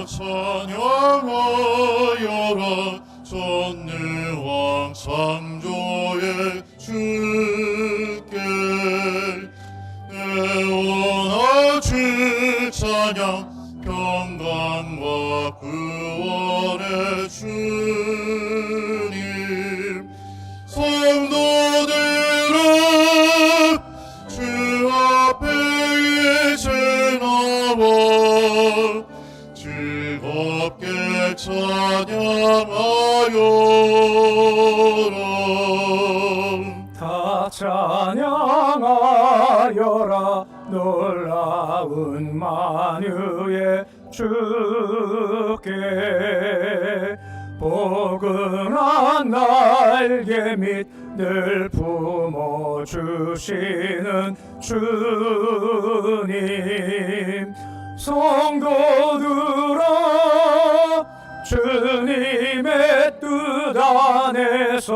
찬양하여라 전능왕 창조의 주께 애원하 주 찬양 평강과 구원의 주님 성도들아 주 앞에 이제 나와 즐겁게 찬양하여라 다 찬양하여라 놀라운 만유의 주께 포근한 날개 및 늘 품어주시는 주님 성도들아 주님의 뜻 안에서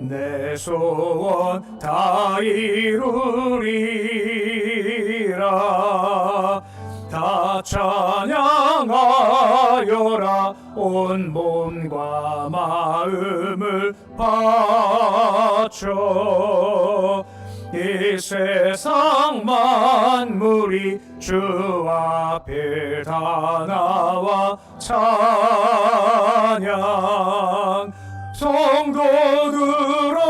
내 소원 다 이루리라 다 찬양하여라 온 몸과 마음을 바쳐 이 세상 만물이 주 앞에 다 나와 찬양 성도들아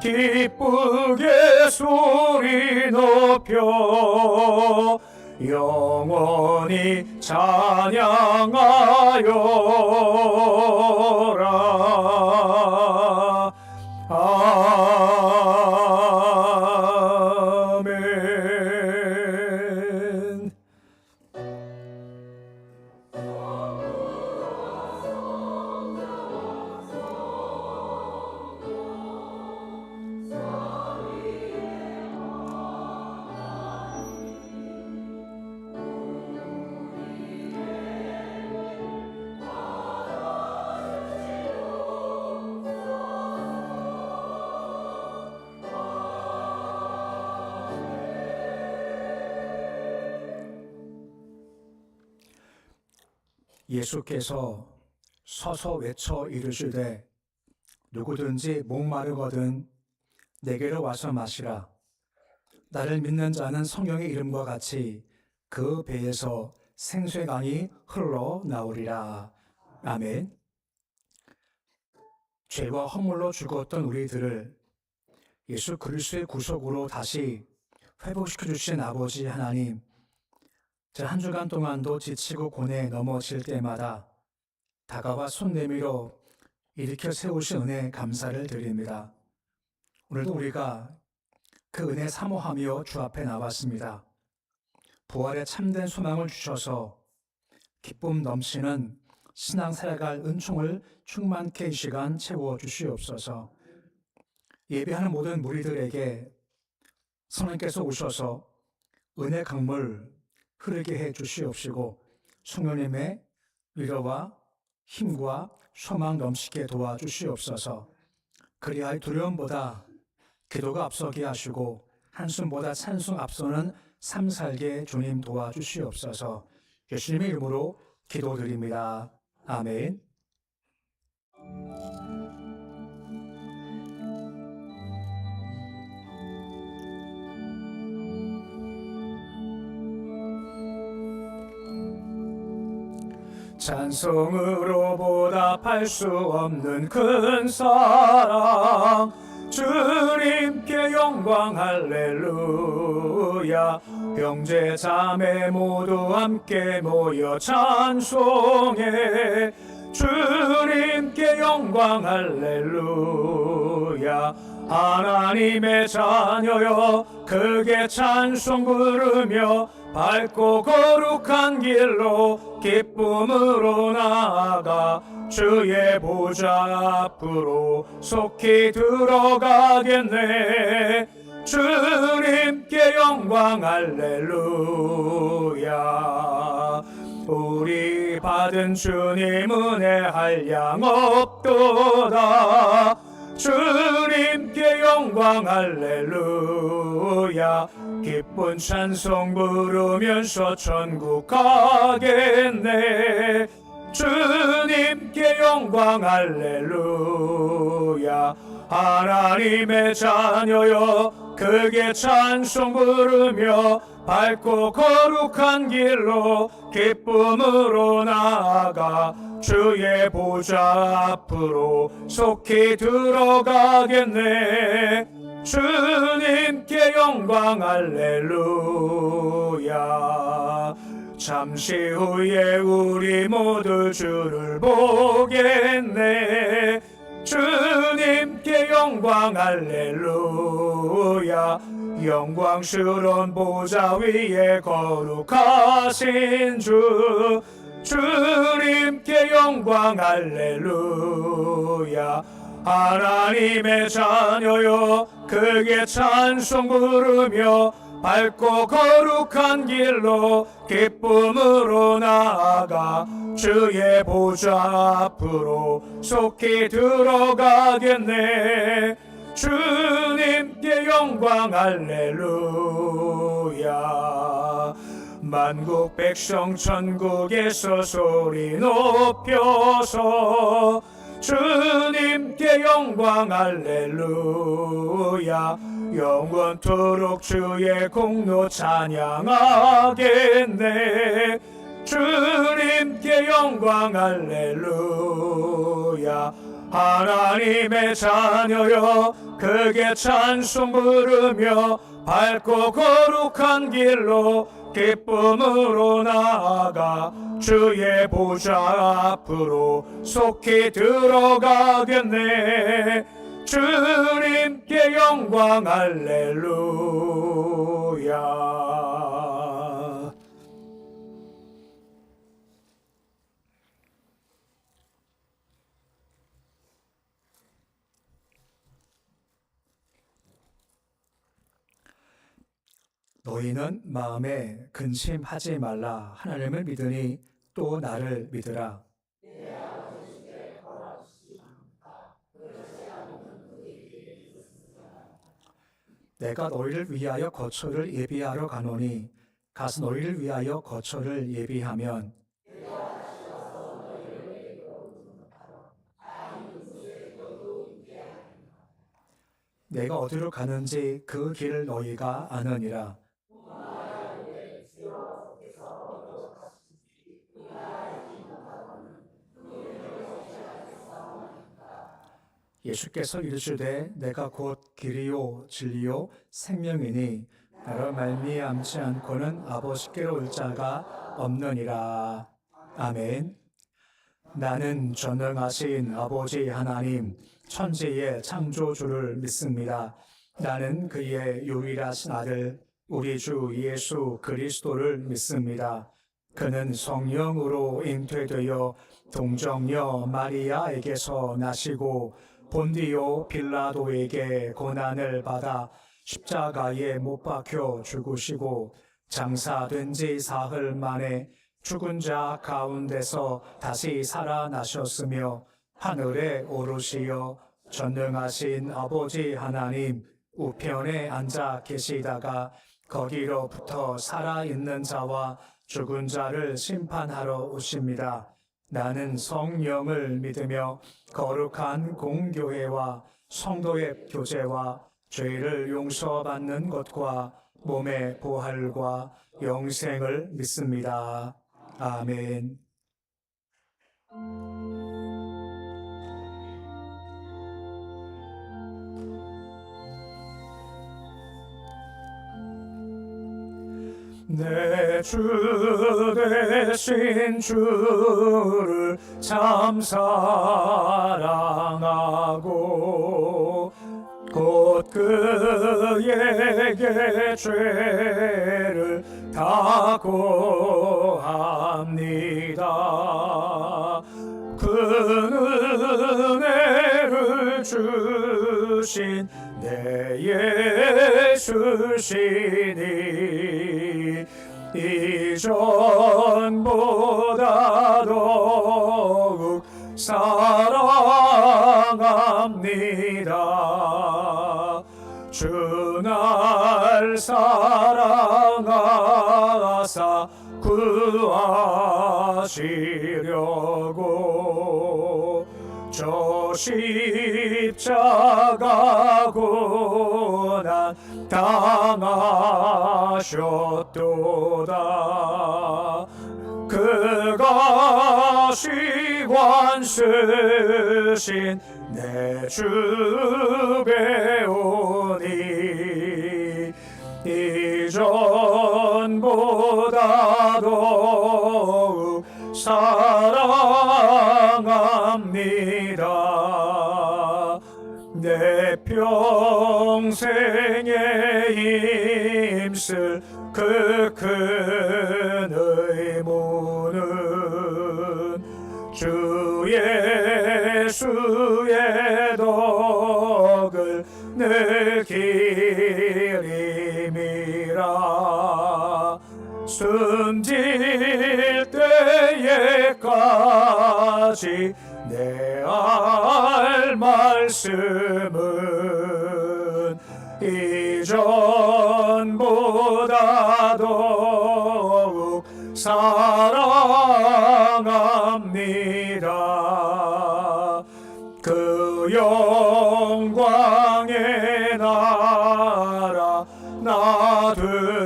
기쁘게 소리 높여 영원히 찬양하여라 아멘. 예수께서 서서 외쳐 이르시되 누구든지 목마르거든 내게로 와서 마시라. 나를 믿는 자는 성령의 이름과 같이 그 배에서 생수의 강이 흘러나오리라. 아멘. 죄와 허물로 죽었던 우리들을 예수 그리스도의 구속으로 다시 회복시켜 주신 아버지 하나님, 한 주간 동안도 지치고 고뇌에 넘어질 때마다 다가와 손 내밀어 일으켜 세우신 은혜 감사를 드립니다. 오늘도 우리가 그 은혜 사모하며 주 앞에 나왔습니다. 부활의 참된 소망을 주셔서 기쁨 넘치는 신앙 살아갈 은총을 충만케 이 시간 채워주시옵소서. 예배하는 모든 무리들에게 성령께서 오셔서 은혜 강물 흐르게 해 주시옵시고 성령님의 위로와 힘과 소망 넘치게 도와주시옵소서. 그리하여 두려움보다 기도가 앞서게 하시고 한숨보다 찬송 앞서는 삶 살게 주님 도와주시옵소서. 예수님의 이름으로 기도드립니다. 아멘. 찬송으로 보답할 수 없는 큰 사랑 주님께 영광 할렐루야. 형제 자매 모두 함께 모여 찬송해 주님께 영광 할렐루야. 하나님의 자녀여 크게 찬송 부르며 밝고 거룩한 길로 기쁨으로 나아가 주의 보좌 앞으로 속히 들어가겠네. 주님께 영광 할렐루야. 우리 받은 주님 은혜 한량 없도다. 주님께 영광 할렐루야. 기쁜 찬송 부르면서 천국 가겠네. 주님께 영광 할렐루야. 하나님의 자녀여 크게 찬송 부르며 밝고 거룩한 길로 기쁨으로 나아가 주의 보좌 앞으로 속히 들어가겠네. 주님께 영광 할렐루야. 잠시 후에 우리 모두 주를 보겠네. 주님께 영광 할렐루야. 영광스러운 보좌 위에 거룩하신 주, 주님께 영광 할렐루야. 하나님의 자녀여 크게 찬송 부르며 밝고 거룩한 길로 기쁨으로 나아가 주의 보좌 앞으로 속히 들어가겠네. 주님께 영광 할렐루야. 만국 백성 천국에서 소리 높여서 주님께 영광 할렐루야. 영원토록 주의 공로 찬양하겠네. 주님께 영광 할렐루야. 하나님의 자녀여 크게 찬송 부르며 밝고 거룩한 길로 기쁨으로 나아가 주의 보좌 앞으로 속히 들어가겠네. 주님께 영광 할렐루야. 너희는 마음에 근심하지 말라. 하나님을 믿으니 또 나를 믿으라. 내가 너희를 위하여 거처를 예비하러 가노니 가서 너희를 위하여 거처를 예비하면 내가 어디로 가는지 그 길을 너희가 아느니라. 예수께서 이르시되 내가 곧 길이요 진리요 생명이니 나로 말미암지 않고는 아버지께로 올 자가 없느니라. 아멘. 나는 전능하신 아버지 하나님 천지의 창조주를 믿습니다. 나는 그의 유일하신 아들 우리 주 예수 그리스도를 믿습니다. 그는 성령으로 잉태되어 동정녀 마리아에게서 나시고 본디오 빌라도에게 고난을 받아 십자가에 못 박혀 죽으시고 장사된 지 사흘 만에 죽은 자 가운데서 다시 살아나셨으며 하늘에 오르시어 전능하신 아버지 하나님 우편에 앉아 계시다가 거기로부터 살아있는 자와 죽은 자를 심판하러 오십니다. 나는 성령을 믿으며 거룩한 공교회와 성도의 교제와 죄를 용서받는 것과 몸의 부활과 영생을 믿습니다. 아멘. 내 주 되신 주를 참 사랑하고 곧 그에게 죄를 다 고합니다. 그 은혜를 주신 내 예수시니 이전보다 더욱 사랑합니다. 주 날 사랑하사 구하시려고 저 십자가 고난 당하셨도다. 그가 시관 쓰신 내 주배 오니 이전보다 더욱 사랑합니다. 내 평생에 힘쓸 그 큰 의무는 주 예수의 덕을 늘 기림이라. 숨질 때에까지 내 알 말씀은 이전보다 더욱 사랑합니다. 그 영광의 나라 나 들어가서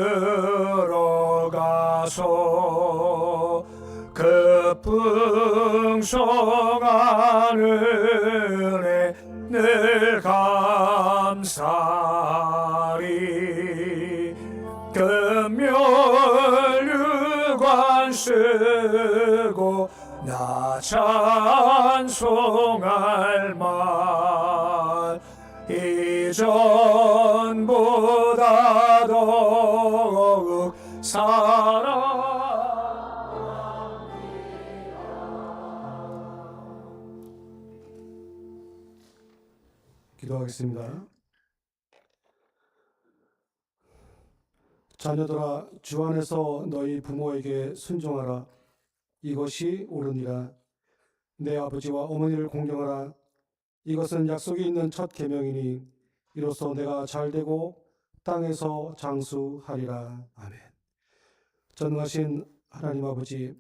그 풍성한 은혜 늘 감사리. 금멸유관 쓰고 나 찬송할 만 이전보다 더욱 기도하겠습니다. 자녀들아, 주 안에서 너희 부모에게 순종하라. 이것이 옳으니라. 내 아버지와 어머니를 공경하라. 이것은 약속이 있는 첫 계명이니 이로써 내가 잘되고 땅에서 장수하리라. 아멘. 전능하신 하나님 아버지,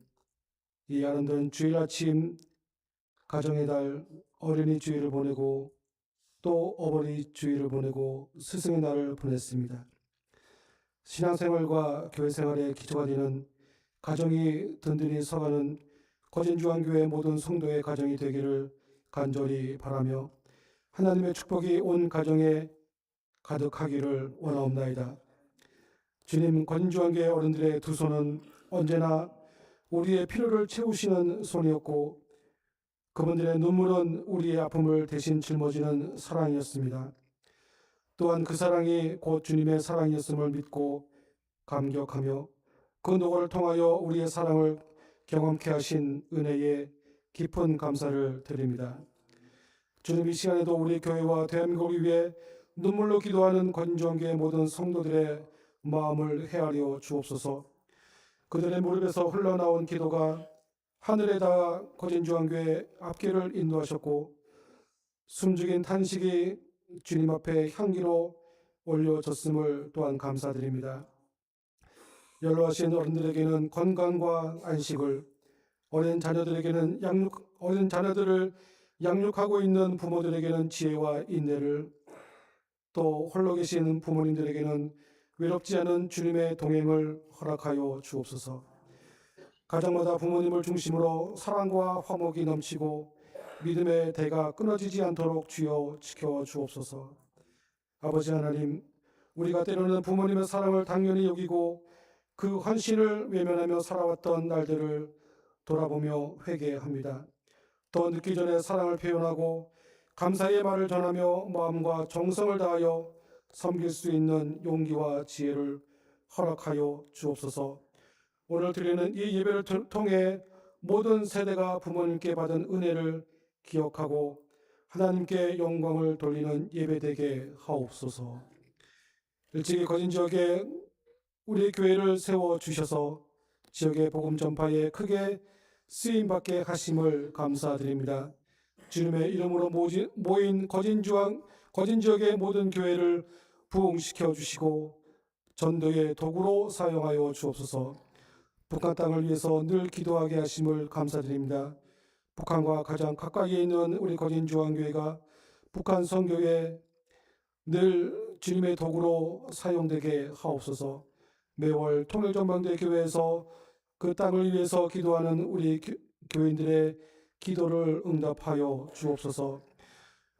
이 아름다운 주일 아침 가정의 달 어린이 주일을 보내고 또 어버이 주일을 보내고 스승의 날을 보냈습니다. 신앙생활과 교회생활의 기초가 되는 가정이 든든히 서가는 거진주한교회 모든 성도의 가정이 되기를 간절히 바라며 하나님의 축복이 온 가정에 가득하기를 원하옵나이다. 주님, 거진주한교회 어른들의 두 손은 언제나 우리의 필요를 채우시는 손이었고 그분들의 눈물은 우리의 아픔을 대신 짊어지는 사랑이었습니다. 또한 그 사랑이 곧 주님의 사랑이었음을 믿고 감격하며 그 노고를 통하여 우리의 사랑을 경험케 하신 은혜에 깊은 감사를 드립니다. 주님, 이 시간에도 우리 교회와 대한민국을 위해 눈물로 기도하는 건전교회 모든 성도들의 마음을 헤아려 주옵소서. 그들의 무릎에서 흘러나온 기도가 하늘에 닿아 거진주한교회 앞길을 인도하셨고 숨죽인 탄식이 주님 앞에 향기로 올려졌음을 또한 감사드립니다. 연로하신 어른들에게는 건강과 안식을, 어린 자녀들에게는 어린 자녀들을 양육하고 있는 부모들에게는 지혜와 인내를, 또 홀로 계신 부모님들에게는 외롭지 않은 주님의 동행을 허락하여 주옵소서. 가정마다 부모님을 중심으로 사랑과 화목이 넘치고 믿음의 대가 끊어지지 않도록 주여 지켜 주옵소서. 아버지 하나님, 우리가 때로는 부모님의 사랑을 당연히 여기고 그 헌신을 외면하며 살아왔던 날들을 돌아보며 회개합니다. 더 늦기 전에 사랑을 표현하고 감사의 말을 전하며 마음과 정성을 다하여 섬길 수 있는 용기와 지혜를 허락하여 주옵소서. 오늘 드리는 이 예배를 통해 모든 세대가 부모님께 받은 은혜를 기억하고 하나님께 영광을 돌리는 예배되게 하옵소서. 일찍이 거진 지역에 우리 교회를 세워주셔서 지역의 복음 전파에 크게 쓰임받게 하심을 감사드립니다. 주님의 이름으로 모인 거진 지역의 모든 교회를 부흥시켜 주시고 전도의 도구로 사용하여 주옵소서. 북한 땅을 위해서 늘 기도하게 하심을 감사드립니다. 북한과 가장 가까이에 있는 우리 거진중앙교회가 북한 선교에 늘 주님의 도구로 사용되게 하옵소서. 매월 통일전망대 교회에서 그 땅을 위해서 기도하는 우리 교인들의 기도를 응답하여 주옵소서.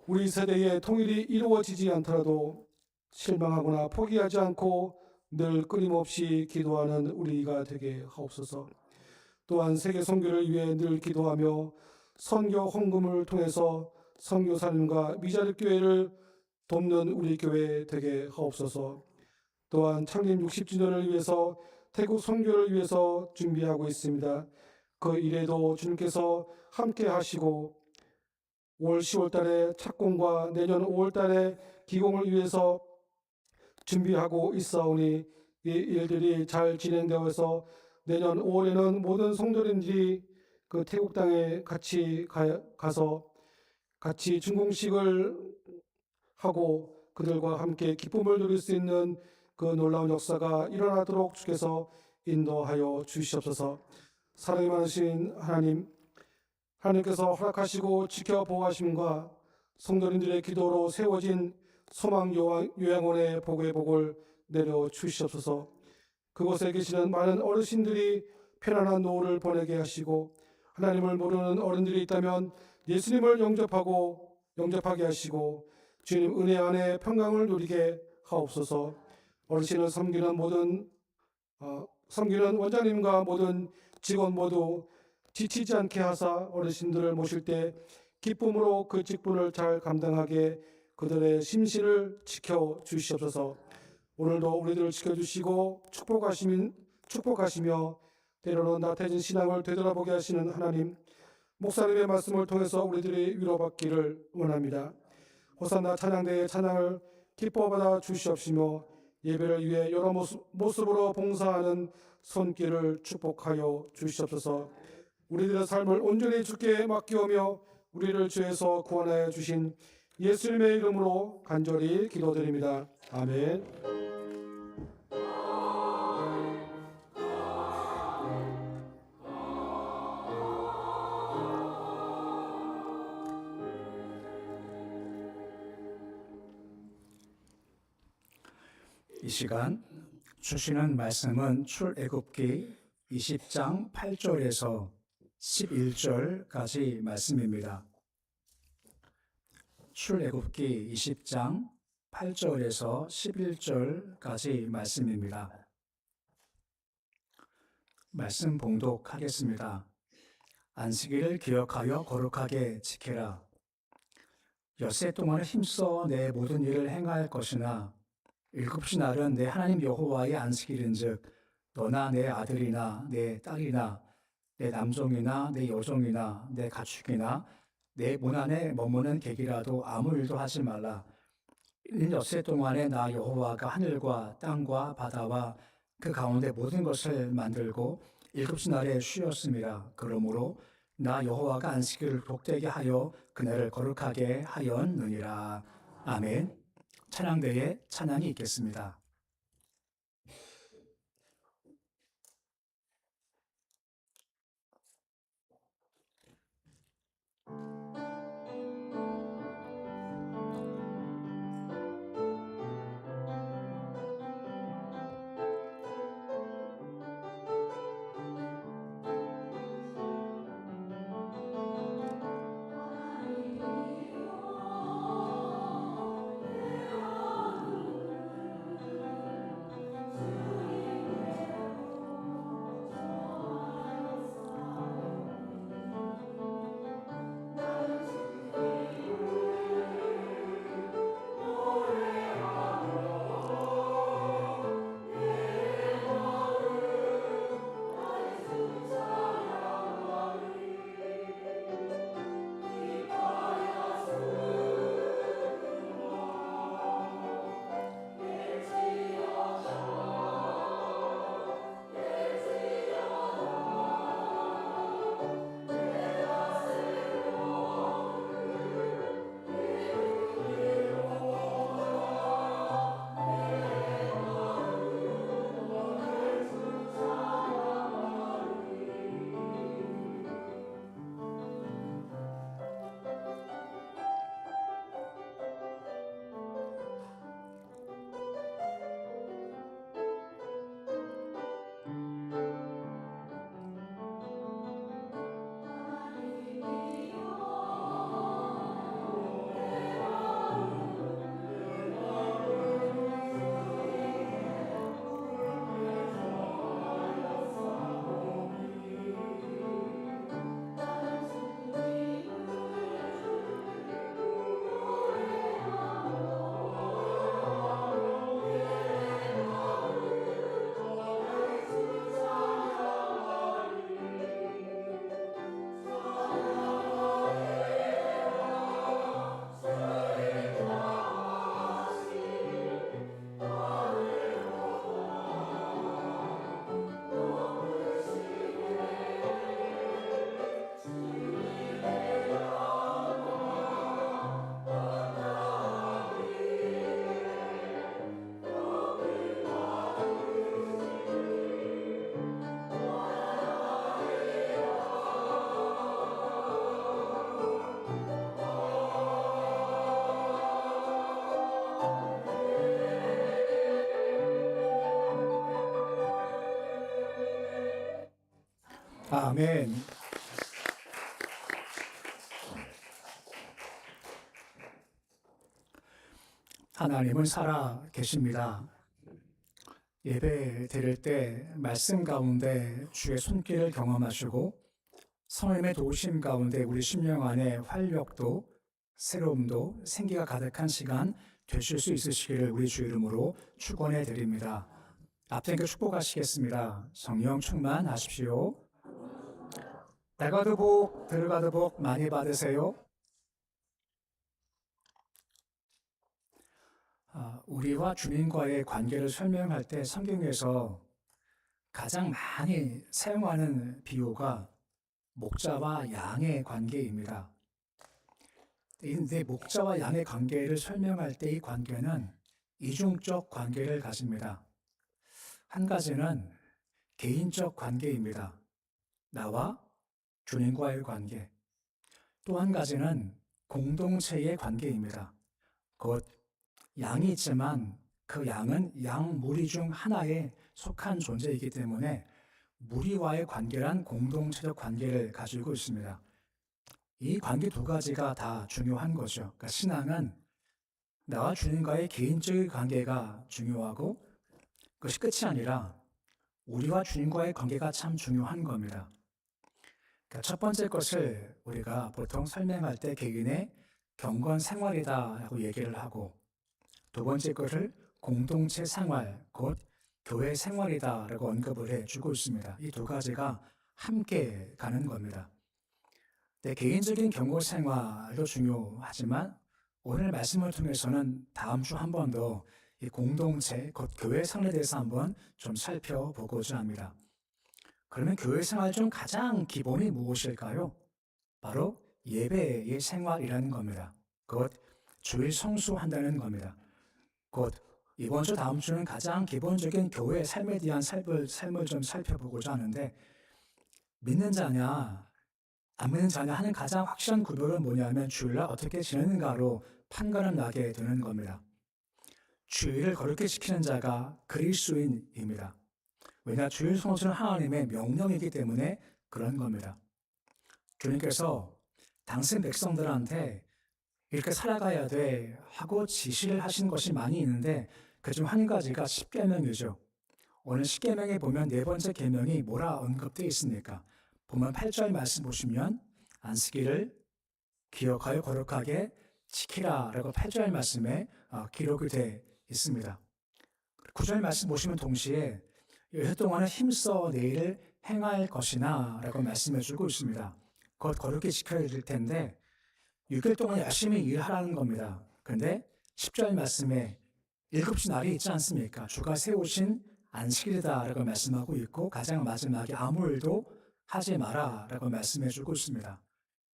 우리 세대의 통일이 이루어지지 않더라도 실망하거나 포기하지 않고 늘 끊임없이 기도하는 우리가 되게 하옵소서. 또한 세계 선교를 위해 늘 기도하며 선교 헌금을 통해서 선교사님과 미자립 교회를 돕는 우리 교회 되게 하옵소서. 또한 창립 60주년을 위해서 태국 선교를 위해서 준비하고 있습니다. 그 일에도 주님께서 함께 하시고 올 10월 달에 착공과 내년 5월 달에 기공을 위해서 준비하고 있사오니 이 일들이 잘 진행되어서 내년 5월에는 모든 성도님들이 그 태국 땅에 같이 가서 같이 준공식을 하고 그들과 함께 기쁨을 누릴 수 있는 그 놀라운 역사가 일어나도록 주께서 인도하여 주시옵소서. 사랑이 많으신 하나님께서 허락하시고 지켜보호하심과 성도님들의 기도로 세워진 소망 요양원의 복의 복을 내려 주시옵소서. 그곳에 계시는 많은 어르신들이 편안한 노후를 보내게 하시고 하나님을 모르는 어른들이 있다면 예수님을 영접하게 하시고 주님 은혜 안에 평강을 누리게 하옵소서. 어르신을 섬기는 원장님과 모든 직원 모두 지치지 않게 하사 어르신들을 모실 때 기쁨으로 그 직분을 잘 감당하게 그들의 심신을 지켜 주시옵소서. 오늘도 우리들을 지켜주시고 축복하시며 때로는 나태해진 신앙을 되돌아보게 하시는 하나님, 목사님의 말씀을 통해서 우리들이 위로받기를 원합니다. 호산나 찬양대의 찬양을 기뻐받아 주시옵시며 예배를 위해 여러 모습으로 봉사하는 손길을 축복하여 주시옵소서. 우리들의 삶을 온전히 주께 맡기오며 우리를 죄에서 구원하여 주신 예수님의 이름으로 간절히 기도드립니다. 아멘. 이 시간 주시는 말씀은 출애굽기 20장 8절에서 11절까지 말씀입니다. 출애굽기 20장 8절에서 11절까지 말씀입니다. 말씀 봉독하겠습니다. 안식일을 기억하여 거룩하게 지키라. 엿새 동안을 힘써 내 모든 일을 행할 것이나 일곱째 날은 내 하나님 여호와의 안식일인즉 너나 내 아들이나 내 딸이나 내 남종이나 내 여종이나 내 가축이나 내 문 안에 머무는 객이라도 아무 일도 하지 말라. 이는 엿새 동안에 나 여호와가 하늘과 땅과 바다와 그 가운데 모든 것을 만들고 일곱째 날에 쉬었음이라. 그러므로 나 여호와가 안식일을 복되게 하여 그날을 거룩하게 하였느니라. 아멘. 찬양대에 찬양이 있겠습니다. 아멘. 하나님은 살아 계십니다. 예배 드릴 때 말씀 가운데 주의 손길을 경험하시고 성령의 도우심 가운데 우리 심령 안에 활력도 새로움도 생기가 가득한 시간 되실 수 있으시기를 우리 주 이름으로 축원해 드립니다. 앞당겨 축복하시겠습니다. 성령 충만하십시오. 나가도 복 들어가도 복 많이 받으세요. 우리와 주님과의 관계를 설명할 때 성경에서 가장 많이 사용하는 비유가 목자와 양의 관계입니다. 근데 목자와 양의 관계를 설명할 때 이 관계는 이중적 관계를 가집니다. 한 가지는 개인적 관계입니다. 나와 주님과의 관계. 또 한 가지는 공동체의 관계입니다. 곧 양이 있지만 그 양은 양 무리 중 하나에 속한 존재이기 때문에 무리와의 관계란 공동체적 관계를 가지고 있습니다. 이 관계 두 가지가 다 중요한 거죠. 그러니까 신앙은 나와 주님과의 개인적인 관계가 중요하고 그것이 끝이 아니라 우리와 주님과의 관계가 참 중요한 겁니다. 그러니까 첫 번째 것을 우리가 보통 설명할 때 개인의 경건 생활이다라고 얘기를 하고 두 번째 것을 공동체 생활, 곧 교회 생활이다라고 언급을 해주고 있습니다. 이 두 가지가 함께 가는 겁니다. 네, 개인적인 경고 생활도 중요하지만 오늘 말씀을 통해서는 다음 주 한 번 더 이 공동체, 곧 교회 생활에 대해서 한번 좀 살펴보고자 합니다. 그러면 교회 생활 중 가장 기본이 무엇일까요? 바로 예배의 생활이라는 겁니다. 곧 주일 성수한다는 겁니다. 곧 이번 주 다음 주는 가장 기본적인 교회 삶에 대한 삶을 좀 살펴보고자 하는데 믿는 자냐 안 믿는 자냐 하는 가장 확실한 구별은 뭐냐면 주일날 어떻게 지내는가로 판가름 나게 되는 겁니다. 주일을 거룩히 지키는 자가 그리스도인입니다. 왜냐 주일 성수는 하나님의 명령이기 때문에 그런 겁니다. 주님께서 당신 백성들한테 이렇게 살아가야 돼 하고 지시를 하신 것이 많이 있는데 그중 한 가지가 십계명이죠. 오늘 십계명에 보면 네 번째 계명이 뭐라 언급되어 있습니까? 보면 8절 말씀 보시면 안식일을 기억하여 거룩하게 지키라라고 8절 말씀에 기록이 되어 있습니다. 9절 말씀 보시면 동시에 여섯 동안은 힘써 내 일을 행할 것이나 라고 말씀해 주고 있습니다. 곧 거룩히 지켜야 될 텐데 6일 동안 열심히 일하라는 겁니다. 그런데 10절 말씀에 7시 날이 있지 않습니까? 주가 세우신 안식일이다 라고 말씀하고 있고 가장 마지막에 아무 일도 하지 마라 라고 말씀해 주고 있습니다.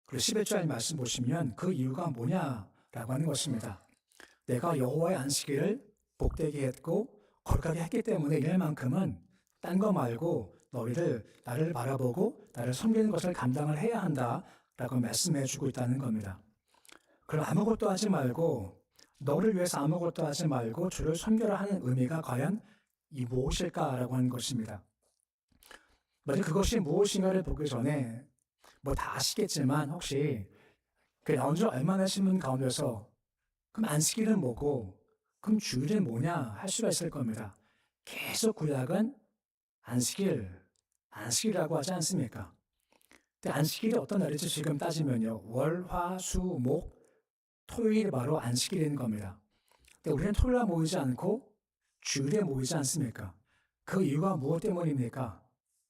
그리고 11절 말씀 보시면 그 이유가 뭐냐라고 하는 것입니다. 내가 여호와의 안식일을 복되게 했고 거룩하게 했기 때문에 이날만큼은 딴 거 말고 너희들 나를 바라보고 나를 섬기는 것을 감당을 해야 한다라고 말씀해 주고 있다는 겁니다. 그럼 아무것도 하지 말고 너를 위해서 아무것도 하지 말고 주를 섬겨라 하는 의미가 과연 이 무엇일까라고 하는 것입니다. 먼저 그것이 무엇인가를 보기 전에 뭐 다 아시겠지만 혹시 그 나온 지 얼마 되신 분 가운데서 그럼 안식일은 뭐고 그럼 주일은 뭐냐 할 수가 있을 겁니다. 계속 구약은 안식일이라고 하지 않습니까? 근데 안식일이 어떤 날이지 지금 따지면요. 월, 화, 수, 목, 토요일이 바로 안식일인 겁니다. 근데 우리는 토요일에 모이지 않고 주일에 모이지 않습니까? 그 이유가 무엇 때문입니까?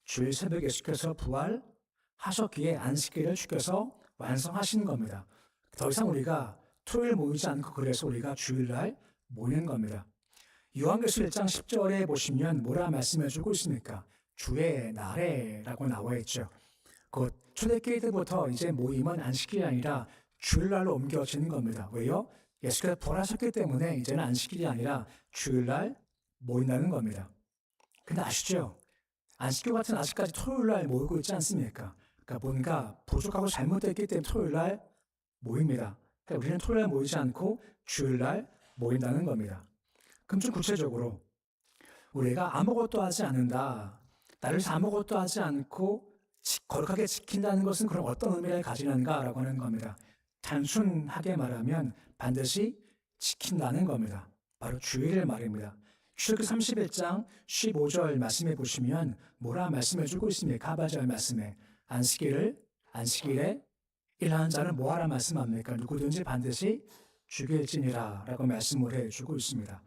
주일 새벽에 예수께서 부활하셨기에 안식일을 주께서 완성하신 겁니다. 더 이상 우리가 토요일 모이지 않고 그래서 우리가 주일날 모이는 겁니다. 요한계시록 1장 10절에 보시면 뭐라 말씀해 주고 있습니까? 주의 날에라고 나와 있죠. 곧 초대교회 때부터 이제 모임은 안식일이 아니라 주일날로 옮겨지는 겁니다. 왜요? 예수께서 부활하셨기 때문에 이제는 안식일이 아니라 주일날 모인다는 겁니다. 근데 아시죠? 안식교 같은 아직까지 토요일날 모이고 있지 않습니까? 그러니까 뭔가 부족하고 잘못됐기 때문에 토요일날 모입니다. 그러니까 우리는 토요일날 모이지 않고 주일날 모인다는 겁니다. 그럼 좀 구체적으로 우리가 아무것도 하지 않는다. 나를 아무것도 하지 않고 거룩하게 지킨다는 것은 그럼 어떤 의미를 가지는가라고 하는 겁니다. 단순하게 말하면 반드시 지킨다는 겁니다. 바로 주의를 말입니다. 출애굽기 31장 15절 말씀해 보시면 뭐라 말씀해 주고 있습니까? 하반절 말씀에 안식일에 일하는 자는 뭐하라 말씀합니까? 누구든지 반드시 죽일지니라 라고 말씀을 해주고 있습니다.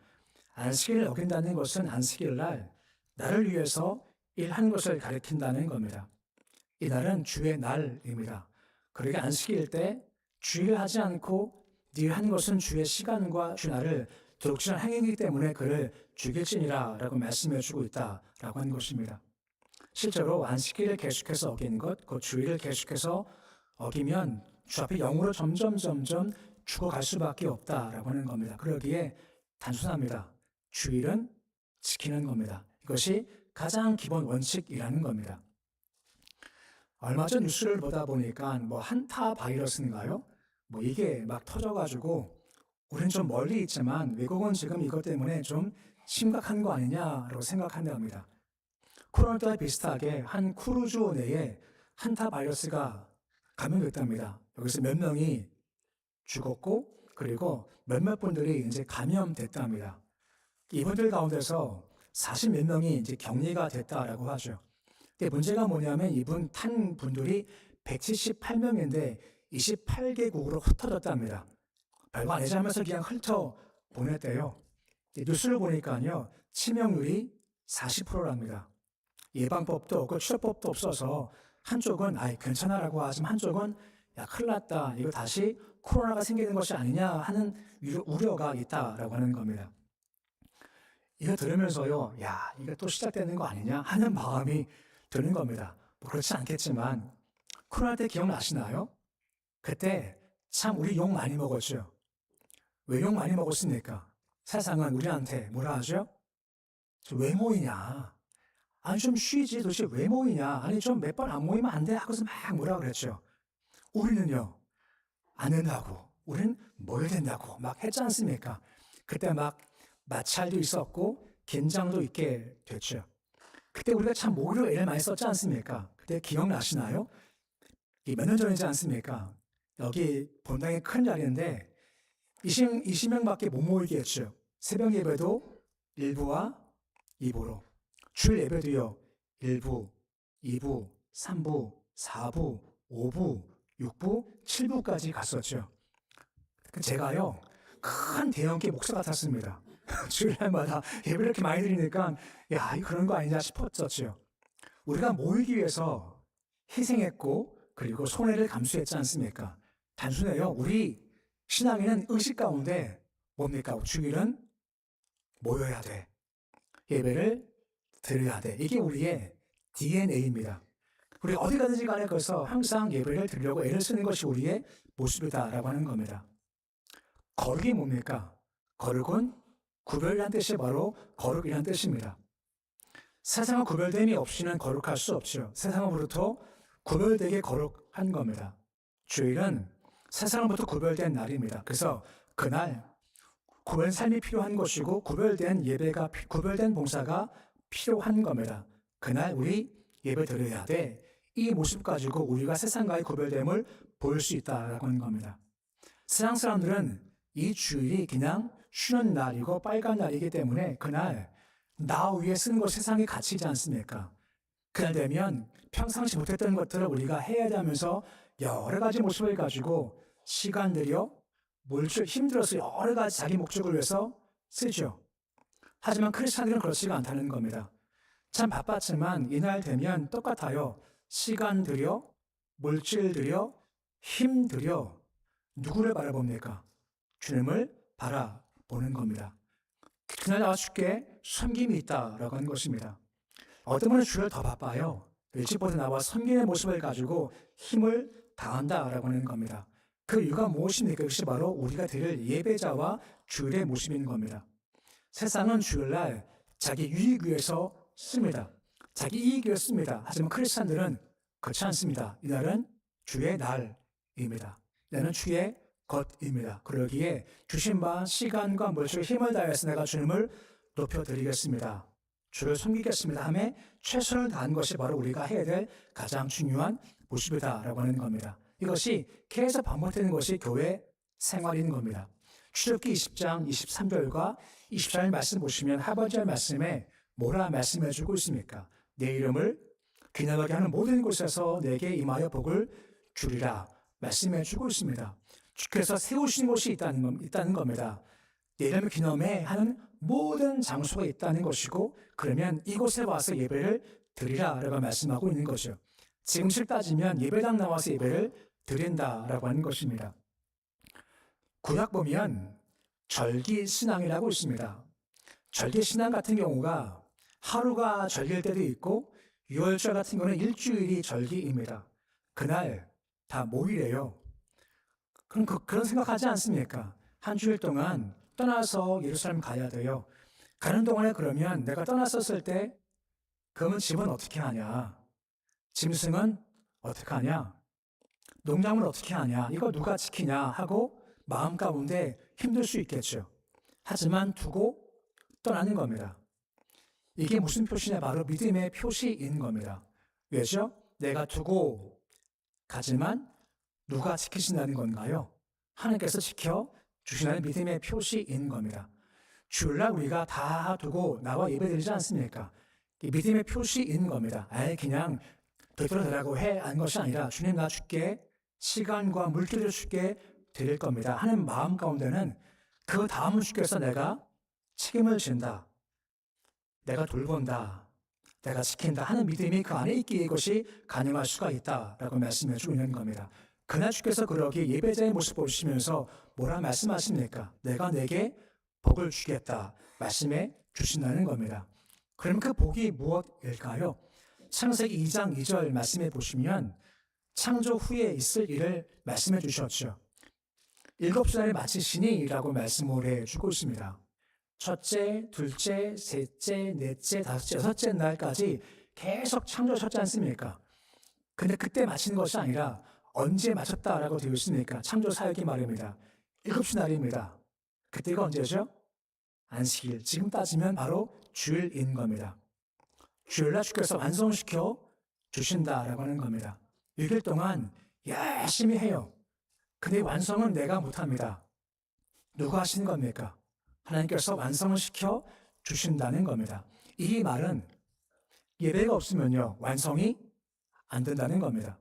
안식일을 어긴다는 것은 안식일 날 나를 위해서 일한 것을 가리킨다는 겁니다. 이날은 주의 날입니다. 그러게 안식일 때 주의를 하지 않고 일한 것은 주의 시간과 주 날을 도둑질한 행위이기 때문에 그를 죽일지니라 라고 말씀해 주고 있다라고 하는 것입니다. 실제로 안식일을 계속해서 어긴 것, 그 주의를 계속해서 어기면 주 앞에 영으로 점점 죽어갈 수밖에 없다라고 하는 겁니다. 그러기에 단순합니다. 주일은 지키는 겁니다. 이것이 가장 기본 원칙이라는 겁니다. 얼마 전 뉴스를 보다 보니까 한타 바이러스인가요? 이게 막 터져가지고 우리는 좀 멀리 있지만 외국은 지금 이것 때문에 좀 심각한 거 아니냐라고 생각한답니다. 코로나 때와 비슷하게 한 크루즈 내에 한타 바이러스가 감염됐답니다. 여기서 몇 명이 죽었고 그리고 몇몇 분들이 이제 감염됐답니다. 이분들 가운데서 40몇 명이 이제 격리가 됐다라고 하죠. 근데 문제가 뭐냐면 이분 탄 분들이 178명인데 28개국으로 흩어졌답니다. 별거 아니지 하면서 그냥 훑어 보냈대요. 뉴스를 보니까요, 치명률이 40%랍니다. 예방법도 없고 치료법도 없어서 한쪽은 괜찮아라고 하지만 한쪽은 야 큰일 났다. 이거 다시 코로나가 생기는 것이 아니냐 하는 우려가 있다라고 하는 겁니다. 이거 들으면서요, 야 이거 또 시작되는 거 아니냐 하는 마음이 드는 겁니다. 그렇지 않겠지만 코로나 때 기억나시나요? 그때 참 우리 욕 많이 먹었죠. 왜 욕 많이 먹었습니까? 세상은 우리한테 뭐라 하죠? 왜 모이냐? 아니 좀 쉬지 도대체 왜 모이냐? 아니 좀 몇 번 안 모이면 안 돼? 하고서 막 뭐라 그랬죠. 우리는요 안 된다고, 우리는 모여야 된다고 막 했지 않습니까? 그때 막 마찰도 있었고 긴장도 있게 됐죠. 그때 우리가 참 모이려 애를 많이 썼지 않습니까? 그때 기억나시나요? 몇 년 전이지 않습니까? 여기 본당이 큰 자리인데 20명밖에 못 모이게 했죠. 새벽 예배도 1부와 2부로, 주일 예배도요 1부, 2부, 3부, 4부, 5부, 6부, 7부까지 갔었죠. 제가요 큰 대형계 목사 같았습니다. 주일날마다 예배를 이렇게 많이 드리니까 야 그런 거 아니냐 싶었었죠. 우리가 모이기 위해서 희생했고 그리고 손해를 감수했지 않습니까? 단순해요. 우리 신앙에는 의식 가운데 뭡니까? 주일은 모여야 돼. 예배를 드려야 돼. 이게 우리의 DNA입니다. 우리 어디 가든지 간에 거기서 항상 예배를 드리려고 애를 쓰는 것이 우리의 모습이다라고 하는 겁니다. 거룩이 뭡니까? 거룩은 구별이라는 뜻이 바로 거룩이라는 뜻입니다. 세상과 구별됨이 없이는 거룩할 수 없죠. 세상으로부터 구별되게 거룩한 겁니다. 주일은 세상으로부터 구별된 날입니다. 그래서 그날 구별된 삶이 필요한 것이고 구별된 예배가, 구별된 봉사가 필요한 겁니다. 그날 우리 예배 드려야 돼. 이 모습 가지고 우리가 세상과의 구별됨을 보일 수 있다라고 하는 겁니다. 세상 사람들은 이 주일이 그냥 쉬는 날이고 빨간 날이기 때문에 그날 나 위에 쓰는 것 세상에 갇히지 않습니까? 그날 되면 평상시 못했던 것들을 우리가 해야 되면서 여러 가지 모습을 가지고 시간 들여 물질 힘들어서 여러 가지 자기 목적을 위해서 쓰죠. 하지만 크리스찬들은 그렇지가 않다는 겁니다. 참 바빴지만 이날 되면 똑같아요. 시간 들여, 물질 들여, 힘 들여 누구를 바라봅니까? 주님을 바라보는 겁니다. 그날 나와 주께 섬김이 있다라고 하는 것입니다. 어떤 분은 주를 더 바빠요. 일찍부터 나와 섬기는 모습을 가지고 힘을 다한다라고 하는 겁니다. 그 이유가 무엇입니까? 그것이 바로 우리가 드릴 예배자와 주일의 모습인 겁니다. 세상은 주일날 자기 유익 위해서 씁니다. 자기 이익 위해서 씁니다. 하지만 크리스찬들은 그렇지 않습니다. 이날은 주의 날입니다. 이날은 주의 것입니다. 그러기에 주신 바 시간과 물질 힘을 다해서 내가 주님을 높여드리겠습니다. 주를 섬기겠습니다 하며 최선을 다한 것이 바로 우리가 해야 될 가장 중요한 모습이다라고 하는 겁니다. 이것이 계속 반복되는 것이 교회 생활인 겁니다. 출애굽기 20장 23절과 24절 말씀 보시면 하반절 말씀에 뭐라 말씀해 주고 있습니까? 내 이름을 기념하게 하는 모든 곳에서 내게 임하여 복을 주리라 말씀해 주고 있습니다. 주께서 세우신 곳이 있다는 겁니다. 내 이름을 기념해 하는 모든 장소가 있다는 것이고, 그러면 이곳에 와서 예배를 드리라라고 말씀하고 있는 거죠. 지금식 따지면 예배당 나와서 예배를 드린다라고 하는 것입니다. 구약 보면 절기신앙이라고 있습니다. 절기신앙 같은 경우가 하루가 절기일 때도 있고 6월절 같은 경우는 일주일이 절기입니다. 그날 다 모이래요. 그럼 그런 생각하지 않습니까? 한 주일 동안 떠나서 예루살렘 가야 돼요. 가는 동안에 그러면 내가 떠났었을 때 그러면 집은 어떻게 하냐? 짐승은 어떻게 하냐? 농장은 어떻게 하냐? 이거 누가 지키냐? 하고 마음 가운데 힘들 수 있겠죠. 하지만 두고 떠나는 겁니다. 이게 무슨 표시냐? 바로 믿음의 표시인 겁니다. 왜죠? 내가 두고 가지만 누가 지키신다는 건가요? 하나님께서 지켜주시는 믿음의 표시인 겁니다. 주일날 우리가 다 두고 나와 예배드리지 않습니까? 이 믿음의 표시인 겁니다. 그냥 되돌아달라고 한 것이 아니라 주님 나 줄게, 시간과 물질을 줄게 드릴 겁니다 하는 마음 가운데는 그 다음 주께서 내가 책임을 진다, 내가 돌본다, 내가 지킨다 하는 믿음이 그 안에 있기에 이것이 가능할 수가 있다라고 말씀해 주고 있는 겁니다. 그날 주께서 그러기 예배자의 모습 보시면서 뭐라 말씀하십니까? 내가 내게 복을 주겠다 말씀해 주신다는 겁니다. 그럼 그 복이 무엇일까요? 창세기 2장 2절 말씀해 보시면 창조 후에 있을 일을 말씀해 주셨죠. 7살에 마치시니 라고 말씀을 해주고 있습니다. 첫째, 둘째, 셋째, 넷째, 다섯째, 여섯째 날까지 계속 창조하셨지 않습니까? 근데 그때 마치는 것이 아니라 언제 마쳤다라고 되어 있습니까? 창조 사역이 말입니다. 7시 날입니다. 그때가 언제죠? 안식일. 지금 따지면 바로 주일인 겁니다. 주일날 주께서 완성시켜 주신다라고 하는 겁니다. 6일 동안 열심히 해요. 근데 완성은 내가 못합니다. 누가 하시는 겁니까? 하나님께서 완성을 시켜 주신다는 겁니다. 이 말은 예배가 없으면요, 완성이 안 된다는 겁니다.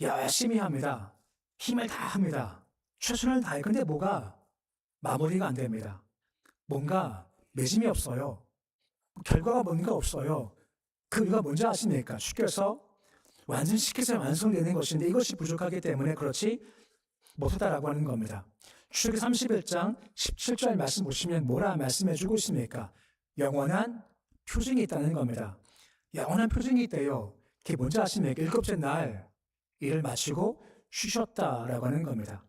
열심히 합니다. 힘을 다 합니다. 최선을 다해. 근데 뭐가 마무리가 안 됩니다. 뭔가 매짐이 없어요. 결과가 뭔가 없어요. 그 이유가 뭔지 아십니까? 주께서 완성시켜서 완성되는 것인데 이것이 부족하기 때문에 그렇지 못하다라고 하는 겁니다. 출애굽기 31장 17절 말씀 보시면 뭐라 말씀해 주고 있습니까? 영원한 표징이 있다는 겁니다. 영원한 표징이 있대요. 그게 뭔지 아십니까? 7째 날 일을 마치고 쉬셨다라고 하는 겁니다.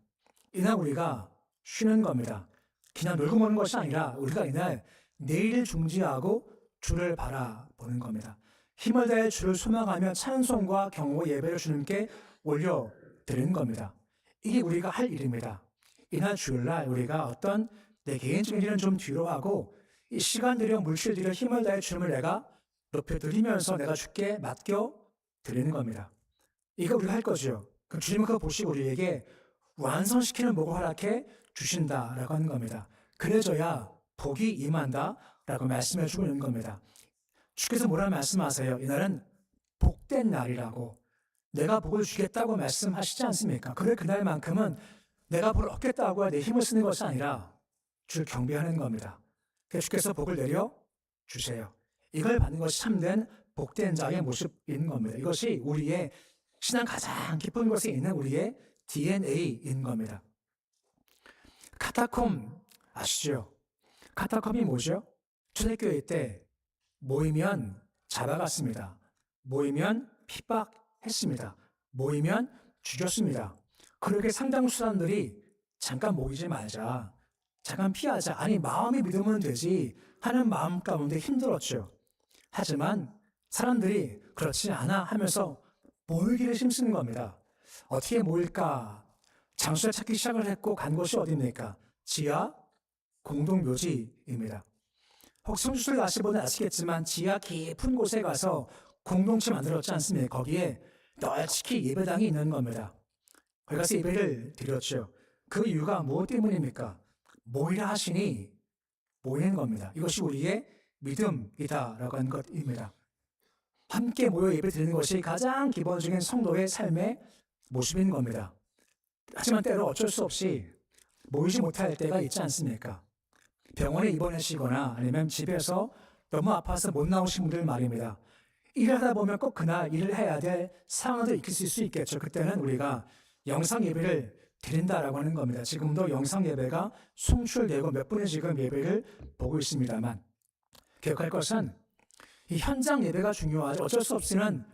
이날 우리가 쉬는 겁니다. 그냥 놀고 먹는 것이 아니라 우리가 이날 내일을 중지하고 주를 바라보는 겁니다. 힘을 다해 주를 소망하며 찬송과 경호 예배를 주님께 올려드리는 겁니다. 이게 우리가 할 일입니다. 이날 주일날 우리가 어떤 내 개인적인 일은 좀 뒤로 하고 이 시간 들여 물질 들여 힘을 다해 주님을 내가 높여드리면서 내가 주께 맡겨드리는 겁니다. 이거 우리가 할 거죠. 그럼 주님은 그거 보시고 우리에게 완성시키는 복을 허락해 주신다라고 하는 겁니다. 그래져야 복이 임한다라고 말씀해 주고 있는 겁니다. 주께서 뭐라 말씀하세요? 이날은 복된 날이라고, 내가 복을 주겠다고 말씀하시지 않습니까? 그래 그날만큼은 내가 복을 얻겠다고 내 힘을 쓰는 것이 아니라 주를 경배하는 겁니다. 그래서 주께서 복을 내려 주세요. 이걸 받는 것이 참된 복된 자의 모습인 겁니다. 이것이 우리의 신앙 가장 깊은 곳에 있는 우리의 DNA인 겁니다. 카타콤 아시죠? 카타콤이 뭐죠? 초대교회 때 모이면 잡아갔습니다. 모이면 핍박했습니다. 모이면 죽였습니다. 그렇게 상당수 사람들이 잠깐 모이지 말자, 잠깐 피하자, 아니 마음이 믿으면 되지 하는 마음 가운데 힘들었죠. 하지만 사람들이 그렇지 않아 하면서 모이기를 힘쓰는 겁니다. 어떻게 모일까? 장소를 찾기 시작을 했고 간 곳이 어디입니까? 지하 공동묘지입니다. 혹시 성주소리 아시는 분은 아시겠지만 지하 깊은 곳에 가서 공동체 만들었지 않습니까? 거기에 널찍이 예배당이 있는 겁니다. 거기 가서 예배를 드렸죠. 그 이유가 무엇 때문입니까? 모이라 하시니 모이는 겁니다. 이것이 우리의 믿음이다라고 하는 것입니다. 함께 모여 예배 드리는 것이 가장 기본적인 성도의 삶의 모습인 겁니다. 하지만 때로 어쩔 수 없이 모이지 못할 때가 있지 않습니까? 병원에 입원하시거나 아니면 집에서 너무 아파서 못 나오신 분들 말입니다. 일을 하다 보면 꼭 그날 일을 해야 될 상황도 있을 수 있겠죠. 그때는 우리가 영상 예배를 드린다라고 하는 겁니다. 지금도 영상 예배가 송출되고 몇 분이 지금 예배를 보고 있습니다만 기억할 것은 이 현장 예배가 중요하죠. 어쩔 수 없이는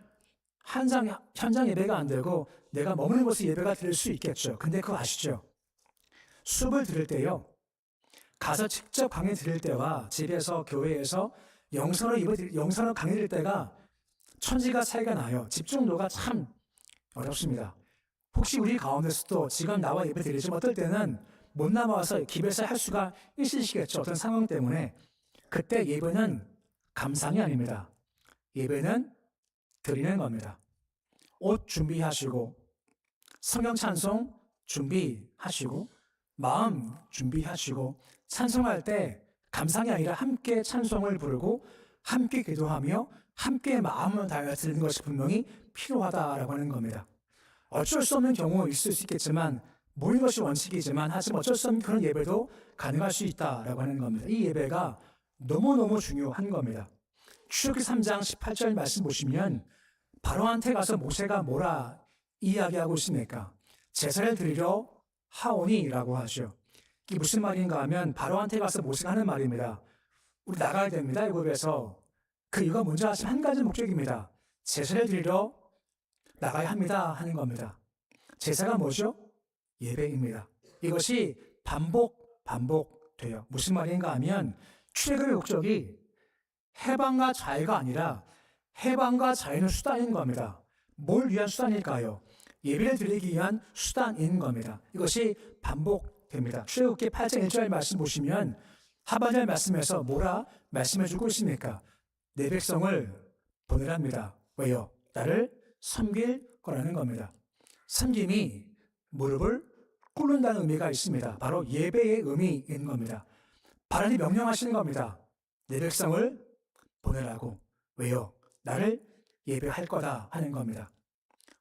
현장 예배가 안 되고 내가 머무는 곳에 예배가 드릴 수 있겠죠. 근데 그거 아시죠? 수업을 들을 때요. 가서 직접 강의 들을 때와 집에서 교회에서 영상으로 강의 들을 때가 천지가 차이가 나요. 집중도가 참 어렵습니다. 혹시 우리 가운데서도 지금 나와 예배 드리지만 어떨 때는 못 남아서 집에서 할 수가 있으시겠죠. 어떤 상황 때문에. 그때 예배는 감상이 아닙니다. 예배는 드리는 겁니다. 옷 준비하시고 성경 찬송 준비하시고 마음 준비하시고 찬송할 때 감상이 아니라 함께 찬송을 부르고 함께 기도하며 함께 마음을 다해 드리는 것이 분명히 필요하다라고 하는 겁니다. 어쩔 수 없는 경우 있을 수 있겠지만 모이는 것이 원칙이지만 하지만 어쩔 수 없는 그런 예배도 가능할 수 있다라고 하는 겁니다. 이 예배가 너무너무 중요한 겁니다. 출애굽기 3장 18절 말씀 보시면 바로한테 가서 모세가 뭐라 이야기하고 있습니까? 제사를 드리러 하오니라고 하죠. 이게 무슨 말인가 하면 바로한테 가서 모세가 하는 말입니다. 우리 나가야 됩니다. 애굽에서. 그 이유가 뭔지 아시면 한 가지 목적입니다. 제사를 드리러 나가야 합니다 하는 겁니다. 제사가 뭐죠? 예배입니다. 이것이 반복돼요. 무슨 말인가 하면 출애굽의 목적이 해방과 자유가 아니라 해방과 자유는 수단인 겁니다. 뭘 위한 수단일까요? 예배를 드리기 위한 수단인 겁니다. 이것이 반복됩니다. 출애굽기 8장 1절 말씀 보시면 하반절 말씀에서 뭐라 말씀해 주고 있습니까? 내 백성을 보내랍니다. 왜요? 나를 섬길 거라는 겁니다. 섬김이 무릎을 꿇는다는 의미가 있습니다. 바로 예배의 의미인 겁니다. 하나님이 명령하시는 겁니다. 내 백성을 보내라고. 왜요? 나를 예배할 거다 하는 겁니다.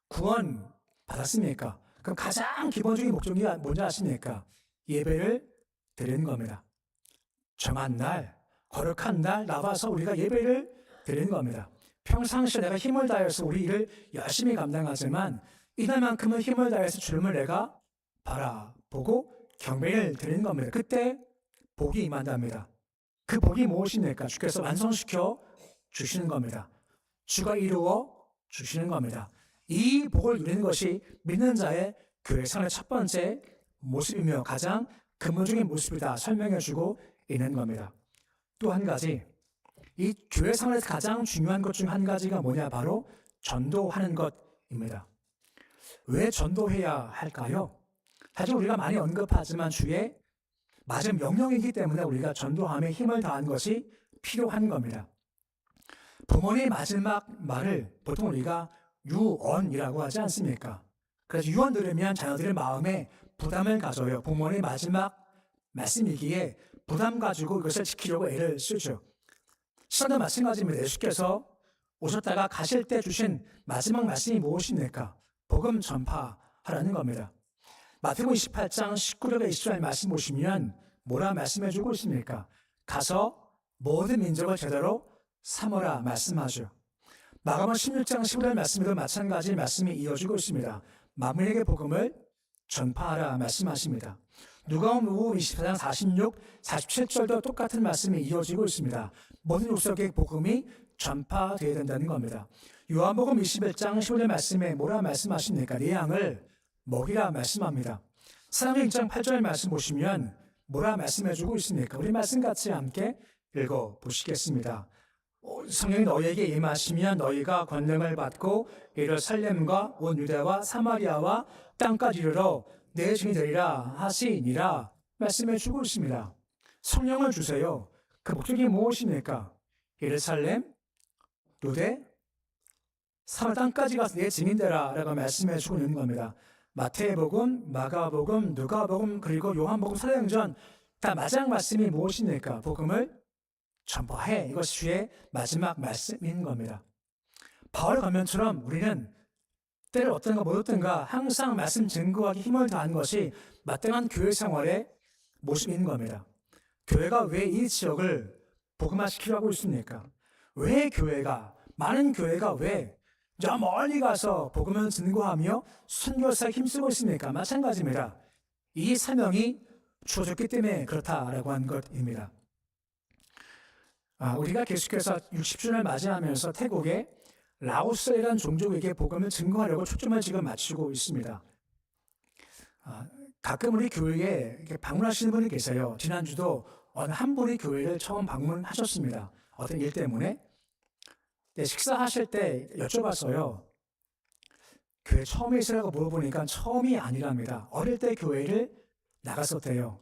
구원 받았습니까? 그럼 가장 기본적인 목적이 뭔지 아십니까? 예배를 드리는 겁니다. 정한 날, 거룩한 날 나와서 우리가 예배를 드리는 겁니다. 평상시에 내가 힘을 다해서 우리 일을 열심히 감당하지만 이날만큼은 힘을 다해서 주님을 내가 바라보고 경배를 드리는 겁니다. 그때 복이 임한답니다. 그 복이 무엇입니까? 주께서 완성시켜 주시는 겁니다. 주가 이루어 주시는 겁니다. 이 복을 누리는 것이 믿는 자의 교회 생활의 첫 번째 모습이며 가장 근본적인 모습이다 설명해 주고 있는 겁니다. 또 한 가지, 이 교회 생활에서 가장 중요한 것 중 한 가지가 뭐냐? 바로 전도하는 것입니다. 왜 전도해야 할까요? 사실 우리가 많이 언급하지만 주의 맞은 명령이기 때문에 우리가 전도함에 힘을 다하는 것이 필요한 겁니다. 부모의 마지막 말을 보통 우리가 유언이라고 하지 않습니까? 그래서 유언 들으면 자녀들의 마음에 부담을 가져요. 부모의 마지막 말씀이기에 부담 가지고 이것을 지키려고 애를 쓰죠. 시간도 마찬가지입니다. 예수께서 오셨다가 가실 때 주신 마지막 말씀이 무엇입니까? 복음 전파하라는 겁니다. 마태복음 28장 19절과 20절 말씀 보시면 뭐라 말씀해 주고 있습니까? 가서 모든 민족을 제대로 삼으라 말씀하죠. 마가복음 16장 15절 말씀에도 마찬가지 말씀이 이어지고 있습니다. 만민에게 복음을 전파하라 말씀하십니다. 누가복음 24장 46, 47절도 똑같은 말씀이 이어지고 있습니다. 모든 족속에 복음이 전파되어야 된다는 겁니다. 요한복음 21장 15절 말씀에 뭐라 말씀하십니까? 내 양을 먹이라 말씀합니다. 사도행전 1장 8절 말씀 보시면 뭐라 말씀해주고 있습니까? 우리 말씀 같이 함께 읽어보시겠습니다. 성령이 너희에게 임하시면 너희가 권능을 받고 예루살렘과 온 유대와 사마리아와 땅까지 이르러 내 증인이 되리라 하시니라 말씀해주고 있습니다. 성령을 주세요. 그 목적이 무엇입니까? 예루살렘, 유대, 사마 땅까지 가서 내 증인되라 라고 말씀해 주고 있는 겁니다. 마태복음, 마가복음, 누가복음, 그리고 요한복음, 사도행전 다 마지막 말씀이 무엇입니까? 복음을 전파해. 이것이 주의 마지막 말씀인 겁니다. 바울 가면처럼 우리는 때를 어떤가 못 어떤가 항상 말씀 증거하기 힘을 다한 것이 마땅한 교회 생활의 모습인 겁니다. 교회가 왜 이 지역을 복음화시키려고 하고 있습니까? 왜 교회가, 많은 교회가 왜 저 멀리 가서 복음을 증거하며 선교사에 힘쓰고 있습니까? 마찬가지입니다. 이 사명이 주어졌기 때문에 그렇다라고 한 것입니다. 우리가 계속해서 60주년을 맞이하면서 태국의 라오스라는 종족에게 복음을 증거하려고 초점을 지금 맞추고 있습니다. 가끔 우리 교회에 이렇게 방문하시는 분이 계세요. 지난주도 어느 한 분이 교회를 처음 방문하셨습니다. 어떤 일 때문에. 식사하실 때 여쭤봤어요. 교회 처음이시라고 물어보니까 처음이 아니랍니다. 어릴 때 교회를 나갔었대요.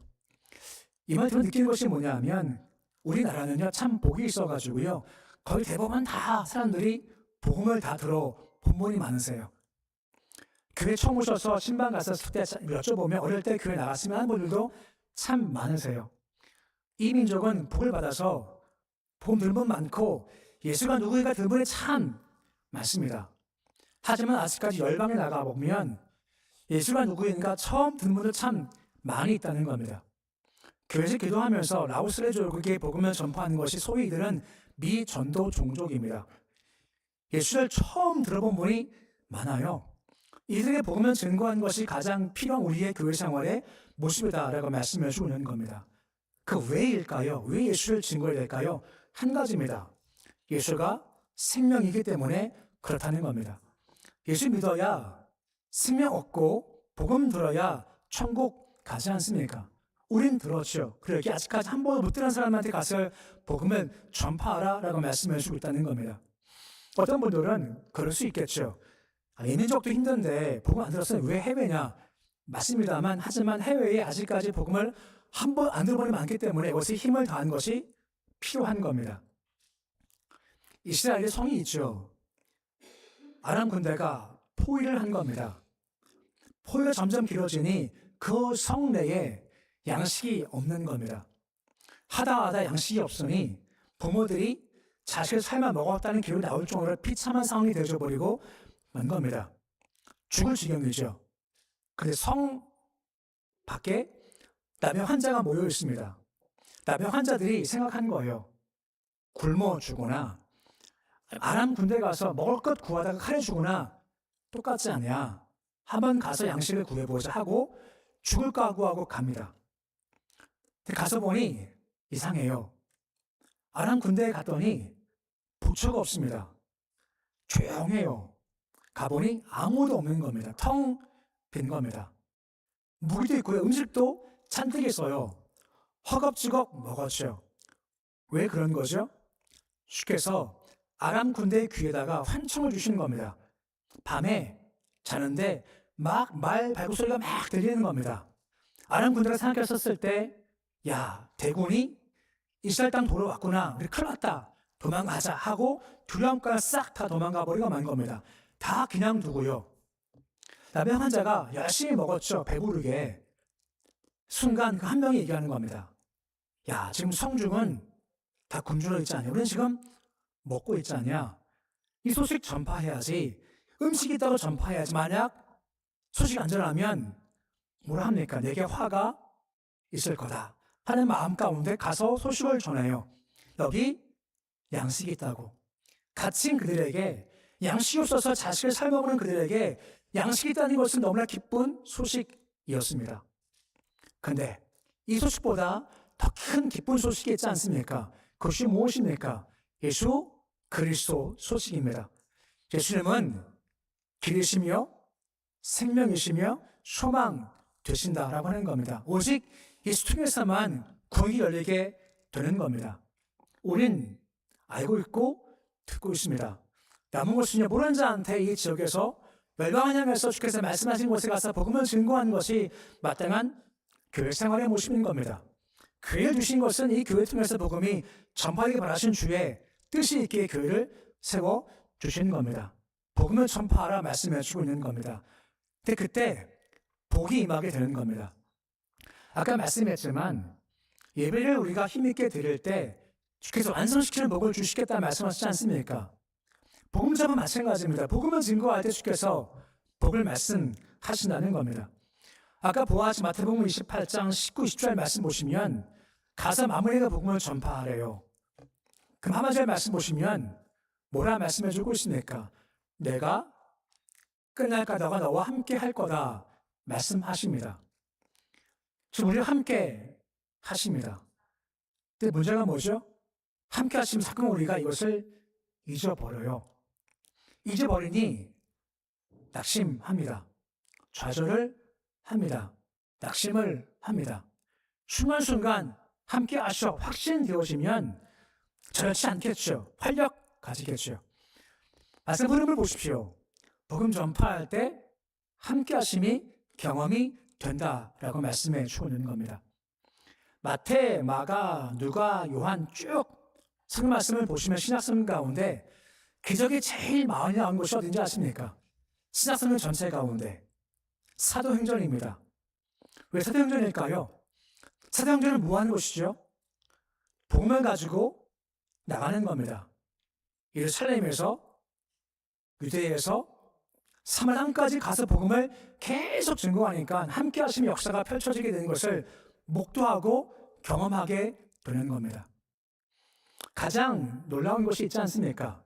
이 말 들으면 느끼는 것이 뭐냐면 우리나라는요 참 복이 있어가지고요 거의 대부분 다 사람들이 복음을 다 들어 본 분이 많으세요. 교회 처음 오셔서 신방 갔었을 때 여쭤보면 어릴 때 교회 나갔으면 하는 분들도 참 많으세요. 이 민족은 복을 받아서 복음 들은 분 많고 예수가 누구인가 들은 분이 참 많습니다. 하지만 아직까지 열방에 나가보면 예수가 누구인가 처음 듣는 분들 참 많이 있다는 겁니다. 교회에서 기도하면서 라오스레족에게 복음을 전파하는 것이 소위 이들은 미전도 종족입니다. 예수를 처음 들어본 분이 많아요. 이들에게 복음을 증거하는 것이 가장 필요한 우리의 교회 생활의 모습이다라고 말씀해 주고 있는 겁니다. 그 왜일까요? 왜 예수를 증거해야 될까요? 한 가지입니다. 예수가 생명이기 때문에 그렇다는 겁니다. 예수 믿어야 생명 얻고 복음 들어야 천국 가지 않습니까? 우린 들었죠. 그렇게 아직까지 한 번도 못 들은 사람한테 가서 복음을 전파하라 라고 말씀해 주고 있다는 겁니다. 어떤 분들은 그럴 수 있겠죠. 이민족도 힘든데 복음 안 들었으면 왜 해외냐? 맞습니다만 하지만 해외에 아직까지 복음을 한 번 안 들어본 분이 많기 때문에 이것에 힘을 다한 것이 필요한 겁니다. 이스라엘의 성이 있죠. 아람 군대가 포위를 한 겁니다. 포위가 점점 길어지니 그 성 내에 양식이 없는 겁니다. 하다 양식이 없으니 부모들이 자식을 삶아 먹었다는 기록이 나올 정도로 비참한 상황이 되어버리고 만 겁니다. 죽을 지경이죠. 그런데 성 밖에 나병 환자가 모여 있습니다. 나병 환자들이 생각한 거예요. 굶어 죽거나 아람 군대 가서 먹을 것 구하다가 칼에 죽거나 똑같지 않냐. 한번 가서 양식을 구해보자 하고 죽을 각오하고 갑니다. 가서 보니 이상해요. 아람 군대에 갔더니 부처가 없습니다. 조용해요. 가보니 아무도 없는 겁니다. 텅 빈 겁니다. 무기도 있고요. 음식도 잔뜩 있어요. 허겁지겁 먹었죠. 왜 그런 거죠? 주께서 아람 군대의 귀에다가 환청을 주시는 겁니다. 밤에 자는데 막 말 발굽소리가 막 들리는 겁니다. 아람 군대가 생각했었을 때 야, 대군이 이스라엘 땅 돌아왔구나. 우리 큰일 났다. 도망가자 하고 두려움과 싹 다 도망가 버리고 만 겁니다. 다 그냥 두고요. 나병 환자가 열심히 먹었죠. 배부르게. 순간 그 한 명이 얘기하는 겁니다. 야, 지금 성중은 다 굶주려 있지 않냐? 우리는 지금 먹고 있지 않냐? 이 소식 전파해야지. 음식이 있다고 전파해야지. 만약 소식이 안 전하면 뭐라 합니까? 내게 화가 있을 거다 하는 마음 가운데 가서 소식을 전해요. 여기 양식이 있다고. 갇힌 그들에게 양식이 없어서 자식을 삶아보는 그들에게 양식이 있다는 것은 너무나 기쁜 소식이었습니다. 그런데 이 소식보다 더 큰 기쁜 소식이 있지 않습니까? 그것이 무엇입니까? 예수 그리스도 소식입니다. 예수님은 길이시며 생명이시며 소망 되신다라고 하는 겁니다. 오직 예수 통해서만 구원이 열리게 되는 겁니다. 우린 알고 있고 듣고 있습니다. 남은 것은 모르는 자한테 이 지역에서 멸망을 향해서 주께서 말씀하신 곳에 가서 복음을 증거하는 것이 마땅한 교회 생활의 모습인 겁니다. 교회를 주신 것은 이 교회 통해서 복음이 전파되기 바라신 주의 뜻이 있기에 교회를 세워 주신 겁니다. 복음을 전파하라 말씀해 주고 있는 겁니다. 근데 그때 복이 임하게 되는 겁니다. 아까 말씀했지만 예배를 우리가 힘있게 드릴 때 주께서 완성시키는 복을 주시겠다 말씀하시지 않습니까? 복음자도 마찬가지입니다. 복음을 증거할 때 주께서 복을 말씀하신다는 겁니다. 아까 보아하신 마태복음 28장 19, 20절 말씀 보시면 가서 마무리가 복음을 전파하래요. 그럼 하반절 말씀 보시면 뭐라 말씀해주고 있습니까? 내가 끝날까다가 너와 함께 할 거다 말씀하십니다. 지금 우리와 함께 하십니다. 근데 문제가 뭐죠? 함께 하시면 자꾸 우리가 이것을 잊어버려요. 잊어버리니 낙심합니다. 좌절을 합니다. 낙심을 합니다. 순간순간 함께 하셔 확신되어지면 저렇지 않겠죠. 활력 가지겠죠. 말씀 흐름을 보십시오. 복음 전파할 때 함께 하심이 경험이 된다라고 말씀해 주고 있는 겁니다. 마태, 마가, 누가, 요한 쭉 성경 말씀을 보시면 신약성경 가운데 기적이 제일 많이 나온 곳이 어딘지 아십니까? 신약성경 전체 가운데 사도행전입니다. 왜 사도행전일까요? 사도행전은 뭐 하는 곳이죠? 복음을 가지고 나가는 겁니다. 예루살렘에서 유대에서 사마리아까지 가서 복음을 계속 증거하니까 함께 하시는 역사가 펼쳐지게 되는 것을 목도하고 경험하게 되는 겁니다. 가장 놀라운 것이 있지 않습니까?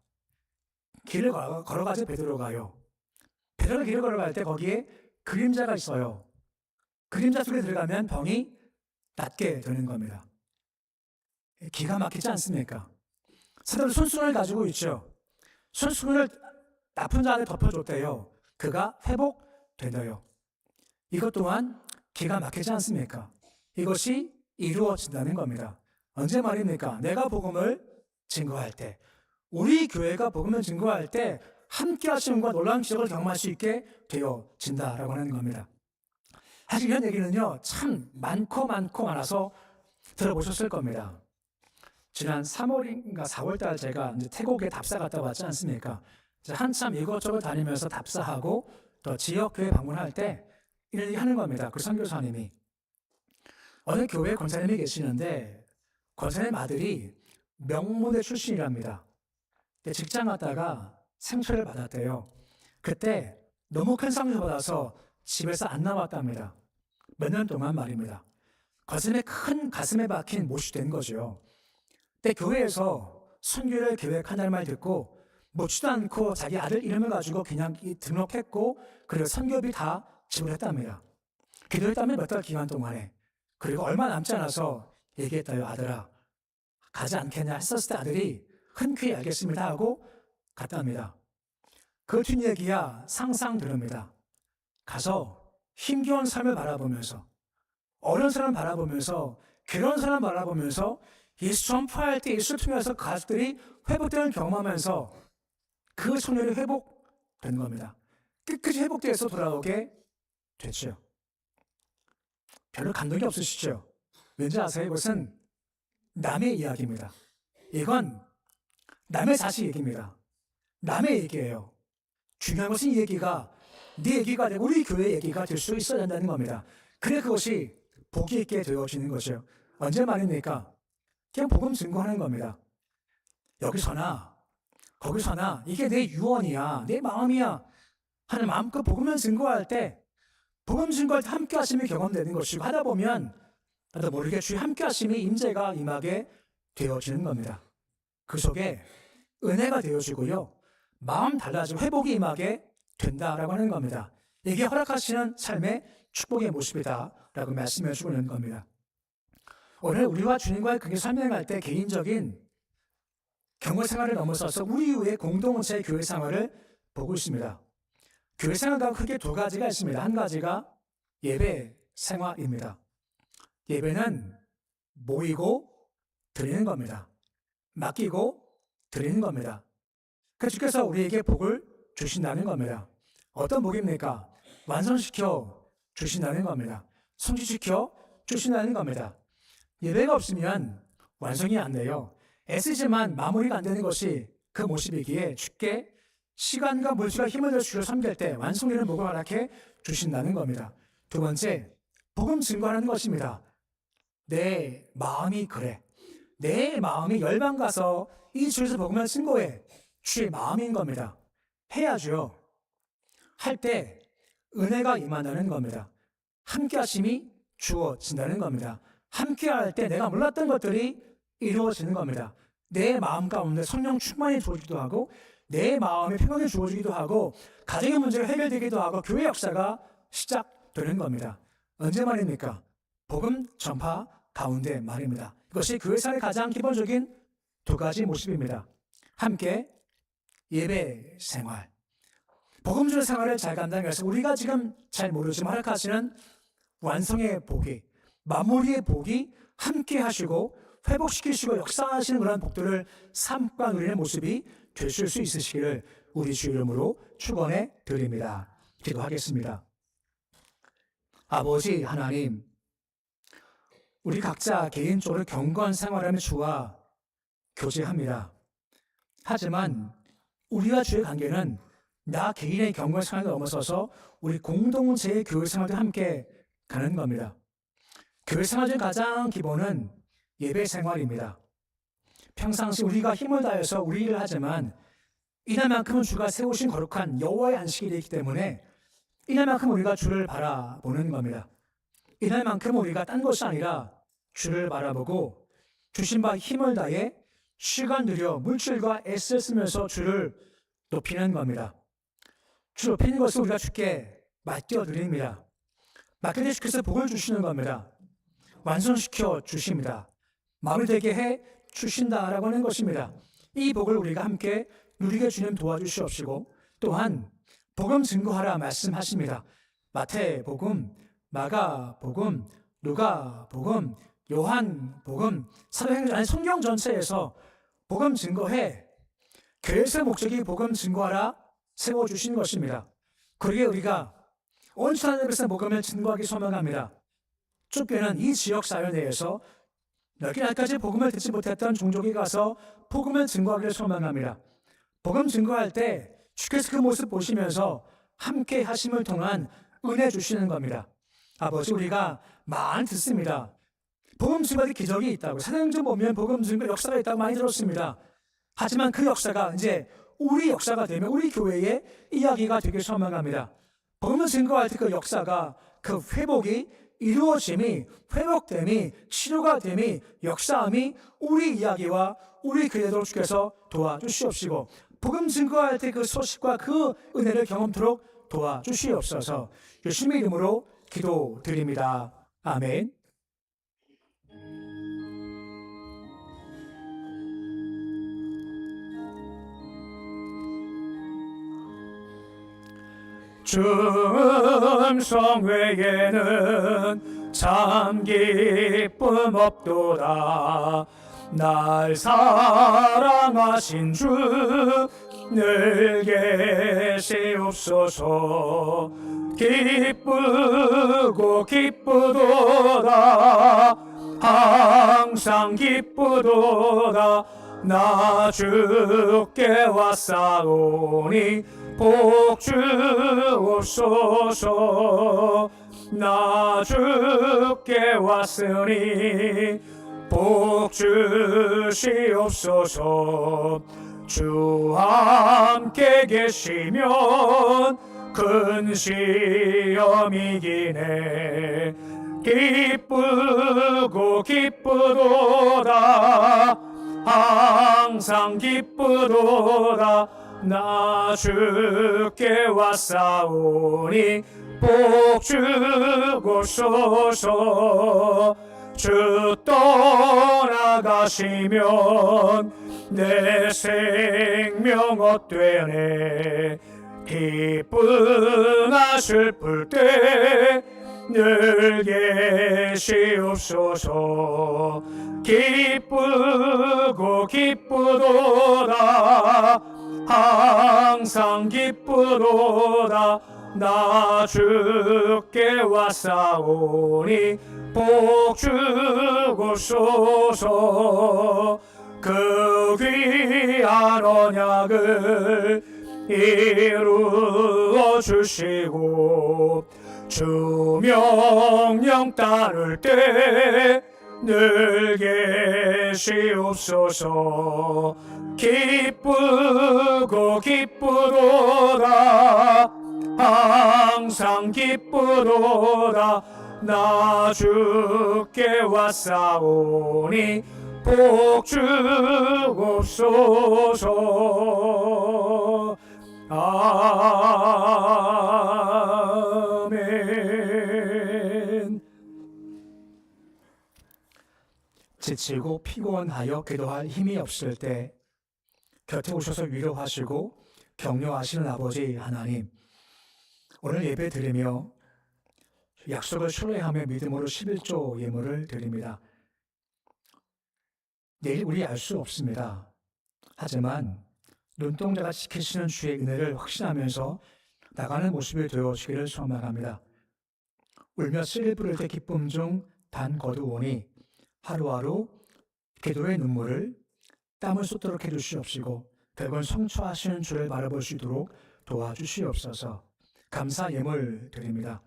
길을 걸어가서 베드로가요. 베드로가 길을 걸어갈 때 거기에 그림자가 있어요. 그림자 속에 들어가면 병이 낫게 되는 겁니다. 기가 막히지 않습니까? 사도는 손수건을 가지고 있죠. 손수건을 나쁜 자한테 덮어줬대요. 그가 회복되어요. 이것 또한 기가 막히지 않습니까? 이것이 이루어진다는 겁니다. 언제 말입니까? 내가 복음을 증거할 때, 우리 교회가 복음을 증거할 때 함께 하심과 놀라운 기적을 경험할 수 있게 되어진다라고 하는 겁니다. 사실 이런 얘기는요, 참 많아서 들어보셨을 겁니다. 지난 3월인가 4월달 제가 이제 태국에 답사 갔다 왔지 않습니까? 한참 이것저것 다니면서 답사하고 또 지역교회 방문할 때 이런 얘기 하는 겁니다. 그 선교사님이. 어느 교회 권사님이 계시는데 권사님 아들이 명문대 출신이랍니다. 근데 직장 갔다가 상처를 받았대요. 그때 너무 큰 상처를 받아서 집에서 안 나왔답니다. 몇 년 동안 말입니다. 권사님의 큰 가슴에 박힌 못이 된 거죠. 근데 교회에서 선교를 계획한다는 말 듣고 묻지도 않고 자기 아들 이름을 가지고 그냥 등록했고 그리고 선교비 다 지불했답니다. 기도했다면 몇 달 기간 동안에. 그리고 얼마 남지 않아서 얘기했다요. 아들아 가지 않겠냐 했었을 때 아들이 흔쾌히 알겠습니다 하고 갔답니다. 그 뒷얘기야 상상 들읍니다. 가서 힘겨운 삶을 바라보면서 어려운 사람 바라보면서 괴로운 사람 바라보면서 예수 전파할 때 예수를 통해서 가족들이 회복되는 경험하면서 그 소년이 회복된 겁니다. 끝까지 회복돼서 돌아오게 됐죠. 별로 감동이 없으시죠? 왠지 아세요? 이것은 남의 이야기입니다. 이건 남의 자식 얘기입니다. 남의 얘기예요. 중요한 것은 이 얘기가 네 얘기가 되고 우리 교회 얘기가 될 수 있어야 된다는 겁니다. 그래 그것이 복이 있게 되어지는 거죠. 언제 말입니까? 그냥 복음 증거하는 겁니다. 여기서나 거기서나 이게 내 유언이야, 내 마음이야 하는 마음껏 복음을 증거할 때 복음 증거할 때 함께 하심이 경험되는 것이고 하다 보면 나도 모르게 주의 함께 하심이 임재가 임하게 되어지는 겁니다. 그 속에 은혜가 되어지고요. 마음 달라지고 회복이 임하게 된다라고 하는 겁니다. 이게 허락하시는 삶의 축복의 모습이다라고 말씀해 주고 있는 겁니다. 오늘 우리와 주님과의 관계 설명할 때 개인적인 경우 생활을 넘어서서 우리 이후의 공동체의 교회 생활을 보고 있습니다. 교회 생활과 크게 두 가지가 있습니다. 한 가지가 예배 생활입니다. 예배는 모이고 드리는 겁니다. 맡기고 드리는 겁니다. 그래서 주께서 우리에게 복을 주신다는 겁니다. 어떤 복입니까? 완성시켜 주신다는 겁니다. 성취시켜 주신다는 겁니다. 예배가 없으면 완성이 안 돼요. 애쓰지만 마무리가 안 되는 것이 그 모습이기에 주께 시간과 물질과 힘을 들여 주를 섬길 때 완성되는 복을 허락해 주신다는 겁니다. 두 번째, 복음 증거하는 것입니다. 내 마음이 그래. 내 마음이 열방가서 이 주에서 복음을 증거해. 주의 마음인 겁니다. 해야죠. 할 때 은혜가 임한다는 겁니다. 함께 하심이 주어진다는 겁니다. 함께 할 때 내가 몰랐던 것들이 이루어지는 겁니다. 내 마음 가운데 성령 충만이 주어지기도 하고 내 마음에 평안이 주어지기도 하고 가정의 문제가 해결되기도 하고 교회 역사가 시작되는 겁니다. 언제 말입니까? 복음 전파 가운데 말입니다. 이것이 교회생활의 가장 기본적인 두 가지 모습입니다. 함께 예배 생활, 복음 주는 생활을 잘 감당해서 우리가 지금 잘 모르지만 허락하시는 완성의 복이, 마무리의 복이 함께 하시고 회복시키시고 역사하시는 그런 복들을 삶과 누리는 모습이 되실 수 있으시기를 우리 주 이름으로 축원해 드립니다. 기도하겠습니다. 아버지 하나님, 우리 각자 개인적으로 경건 생활하며 주와 교제합니다. 하지만 우리와 주의 관계는 나 개인의 경건 생활을 넘어서서 우리 공동체의 교회 생활도 함께 가는 겁니다. 교회 생활 중 가장 기본은 예배 생활입니다. 평상시 우리가 힘을 다해서 우리 일을 하지만 이날만큼은 주가 세우신 거룩한 여호와의 안식일이 있기 때문에 이날만큼 우리가 주를 바라보는 겁니다. 이날만큼 우리가 딴 것이 아니라 주를 바라보고 주신 바 힘을 다해 시간 들여 물질과 애써 쓰면서 주를 높이는 겁니다. 주 높이는 것을 우리가 주께 맡겨드립니다. 맡겨드려 주께서 복을 주시는 겁니다. 완성시켜 주십니다. 마무리되게 해 주신다라고 하는 것입니다. 이 복을 우리가 함께 누리게 주님 도와주시옵시고 또한 복음 증거하라 말씀하십니다. 마태복음, 마가복음, 누가복음, 요한복음, 사도행전 아니 성경 전체에서 복음 증거해 교회에서의 목적이 복음 증거하라 세워주신 것입니다. 그러기에 우리가 온 천하에서 복음을 증거하기 소망합니다. 좁게는 이 지역 사회 내에서 넓게 날까지 복음을 듣지 못했던 종족에 가서 복음을 증거하기를 소망합니다. 복음 증거할 때 주께서 그 모습 보시면서 함께 하심을 통한 은혜 주시는 겁니다. 아버지, 우리가 많이 듣습니다. 복음 증거의 기적이 있다고, 사도행전 보면 복음 증거 역사가 있다고 많이 들었습니다. 하지만 그 역사가 이제 우리 역사가 되면 우리 교회의 이야기가 되길 소망합니다. 복음을 증거할 때 그 역사가, 그 회복이 이루어짐이, 회복됨이, 치료가 됨이, 역사함이 우리 이야기와 우리 교회도 주께서 도와주시옵시고 복음 증거할 때 그 소식과 그 은혜를 경험토록 도와주시옵소서. 예수님의 이름으로 기도드립니다. 아멘. 충성 외에는 참 기쁨 없도다. 날 사랑하신 주 늘 계시옵소서. 기쁘고 기쁘도다. 항상 기쁘도다. 나 주께 왔사오니 복 주옵소서. 나 주께 왔으니 복 주시옵소서. 주 함께 계시면 큰 시험이기네. 기쁘고 기쁘도다. 항상 기쁘도다. 나 주께 왔사오니 복 주옵소서. 주 떠나가시면 내 생명 헛되네. 기쁘나 슬플 때 늘 계시옵소서. 기쁘고 기쁘도다. 항상 기쁘도다. 나 주께 왔사오니 복 주옵소서. 그 귀한 언약을 이루어 주시고 주 명령 따를 때 늘 계시옵소서. 기쁘고 기쁘도다 항상 기쁘도다 나 주께 왔사오니 복 주옵소서. 아멘. 지치고 피곤하여 기도할 힘이 없을 때 곁에 오셔서 위로하시고 격려하시는 아버지 하나님, 오늘 예배 드리며 약속을 신뢰하며 믿음으로 11조 예물을 드립니다. 내일 우리 알 수 없습니다. 하지만 눈동자가 지키시는 주의 은혜를 확신하면서 나가는 모습이 되어지기를 소망합니다. 울며 씨를 부를 때 기쁨 중 단 거두오니 하루하루 기도의 눈물을 땀을 쏟도록 해주시옵시고 백원 성취하시는 주를 바라볼 수 있도록 도와주시옵소서. 감사 예물 드립니다.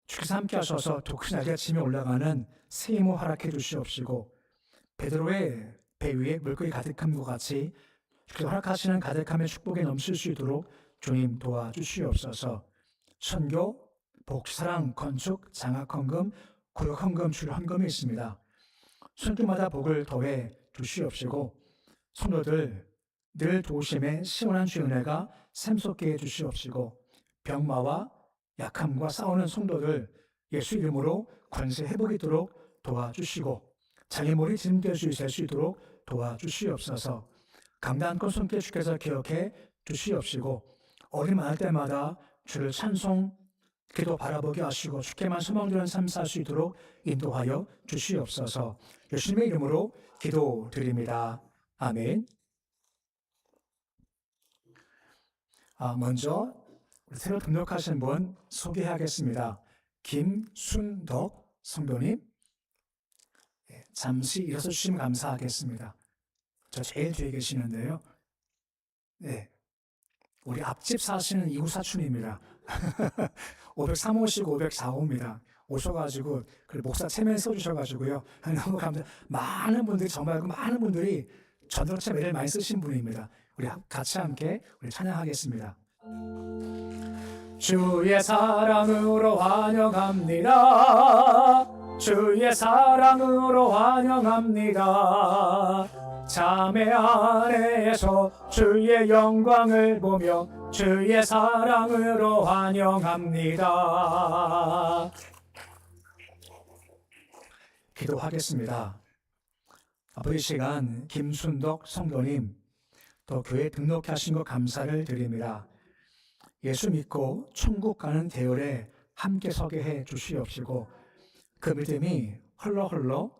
주께서 함께 하셔서 독신 날개가 치며 올라가는 새 힘을 허락해 주시옵시고 베드로의 배 위에 물고기 가득함과 같이 주께서 허락하시는 가득함의 축복에 넘칠 수 있도록 주님 도와주시옵소서. 선교, 복사랑, 건축, 장학헌금, 구역헌금, 출헌금이 있습니다. 손길마다 복을 더해 주시옵시고 성도들 늘 도우심에 시원한 주의 은혜가 샘솟게 해주시옵시고 병마와 약함과 싸우는 성도들 예수 이름으로 권세 회복이도록 도와주시고 장애물이 짐될 수 있도록 도와주시옵소서. 감당권 손길 주께서 기억해 주시옵시고 어린 많을 때마다 주를 찬송 기도 바라보게 하시고 주께만 소망드리는 삶 살 수 있도록 인도하여 주시옵소서. 예수님의 이름으로 기도드립니다. 아멘. 먼저 새로 등록하신 분 소개하겠습니다. 김순덕 성도님, 잠시 일어서 주시면 감사하겠습니다. 저 제일 뒤에 계시는데요. 네, 우리 앞집 사시는 이구 사촌입니다. 503호씩 504호입니다. 오셔가지고 목사 체면 써주셔가지고요. 너무 감사. 많은 분들이 정말 많은 분들이 전도체 매를 많이 쓰신 분입니다. 우리 같이 함께 우리 찬양하겠습니다. 주의 사랑으로 환영합니다. 주의 사랑으로 환영합니다. 자매 안에서 주의 영광을 보며 주의 사랑으로 환영합니다. 기도하겠습니다. 아버지 시간 김순덕 성도님 또 교회 등록하신 것 감사를 드립니다. 예수 믿고 천국 가는 대열에 함께 서게 해 주시옵시고 그 믿음이 흘러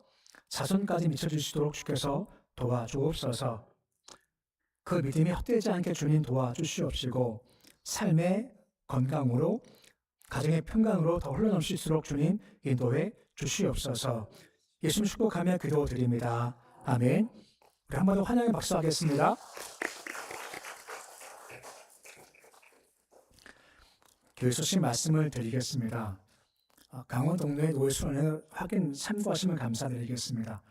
자손까지 미쳐주시도록 주께서 도와주옵소서. 그 믿음이 헛되지 않게 주님 도와주시옵시고 삶의 건강으로 가정의 평강으로 더 흘러넘칠 수 있도록 주님 인도해 주시옵소서. 예수님 축복하며 기도드립니다. 아멘. 우리 한 번 더 환영의 박수 하겠습니다. 교회 소식 말씀을 드리겠습니다. 강원 동네 노예수련회 확인 참고하시면 감사드리겠습니다.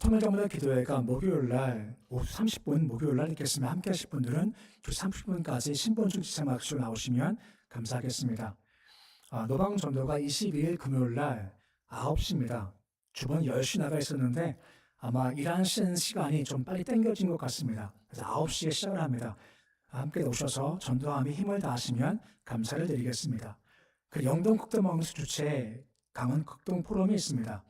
통일전문회 기도회가 목요일날 오후 30분 목요일날 있겠으면 함께 하실 분들은 30분까지 신분증 지참학교 나오시면 감사하겠습니다. 노방전도가 22일 금요일날 9시입니다. 주번 10시 나가 있었는데 아마 일하시는 시간이 좀 빨리 땡겨진 것 같습니다. 그래서 9시에 시작을 합니다. 함께 오셔서 전도함에 힘을 다하시면 감사를 드리겠습니다. 그리고 영동 극동방수 주최 강원 극동 포럼이 있습니다.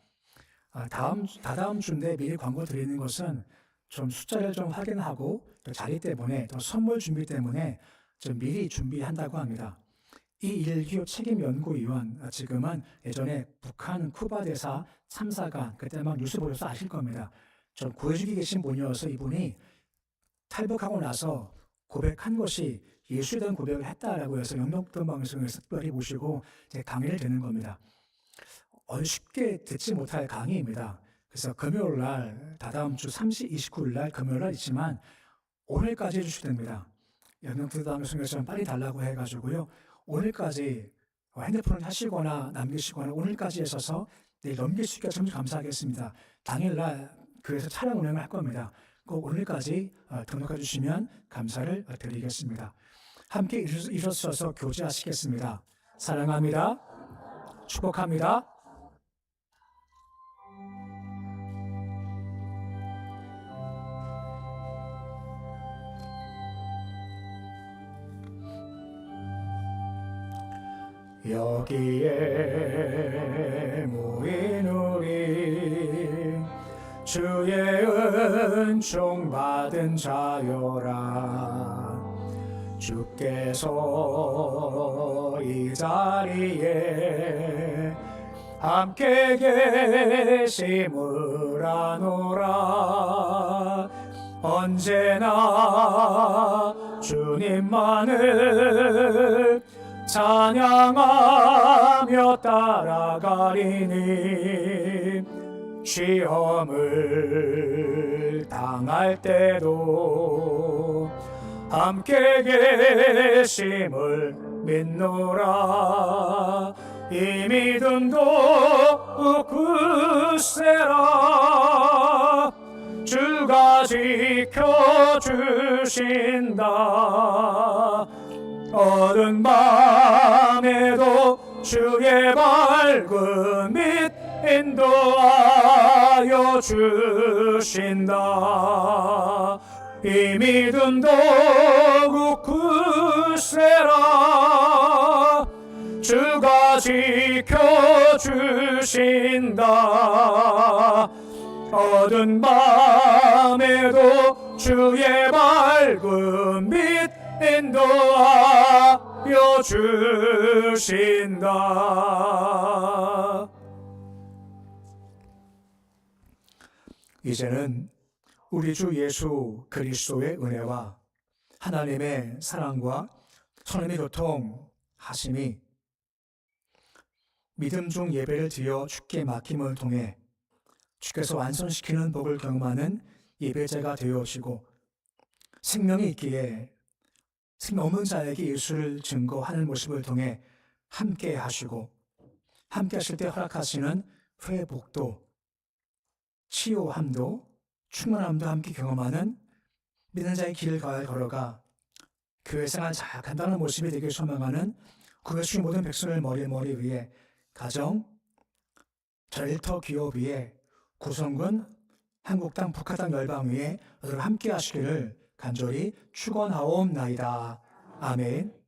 다다음 주인데 미리 광고 드리는 것은 좀 숫자를 좀 확인하고 또 자리 때문에 또 선물 준비 때문에 좀 미리 준비한다고 합니다. 이일규 책임연구위원 지금은 예전에 북한 쿠바 대사 참사가 그때 막 뉴스 보셔서 아실 겁니다. 좀 구해주기 계신 분이어서 이분이 탈북하고 나서 고백한 것이 예수에 대한 고백을 했다라고 해서 영등포 방송에서 특별히 모시고 이제 강의를 듣는 겁니다. 쉽게 듣지 못할 강의입니다. 그래서 금요일 날, 다다음 주 29일 날 금요일 날 있지만 오늘까지 해주셔야 됩니다. 영등포 방송에서는 빨리 달라고 해가지고요. 오늘까지 핸드폰을 하시거나 남기시거나 오늘까지 하셔서 내일 넘길 수 있게 참 감사하겠습니다. 당일날 그래서 차량 운행을 할 겁니다. 꼭 오늘까지 등록해 주시면 감사를 드리겠습니다. 함께 일어서서 교제하시겠습니다. 사랑합니다. 축복합니다. 여기에 모인 우리 주의 은총 받은 자여라. 주께서 이 자리에 함께 계심을 아노라. 언제나 주님만을 찬양하며 따라가리니 시험을 당할 때도 함께 계심을 믿노라. 이 믿음도 굳세라. 주가 지켜주신다. 어두운 밤에도 주의 밝은 빛 인도하여 주신다. 이 믿음도 굳세라. 주가 지켜주신다. 어두운 밤에도 주의 밝은 빛 인도하여 주신다. 이제는 우리 주 예수 그리스도의 은혜와 하나님의 사랑과 성령의 교통하심이 믿음 중 예배를 드려 주께 맡김을 통해 주께서 완성시키는 복을 경험하는 예배자가 되어지고 생명이 있기에 생명 없는 자에게 예수를 증거하는 모습을 통해 함께 하시고 함께 하실 때 허락하시는 회복도 치유함도 충만함도 함께 경험하는 믿는 자의 길을 걸어가 교회 생활 잘 간단한 모습이 되길 소망하는 구해주신 모든 백성을 머리 위에 가정, 절터 기업 위에 구성군, 한국당, 북한당 열방 위에 함께 하시기를 간절히 축원하옵나이다. 아멘.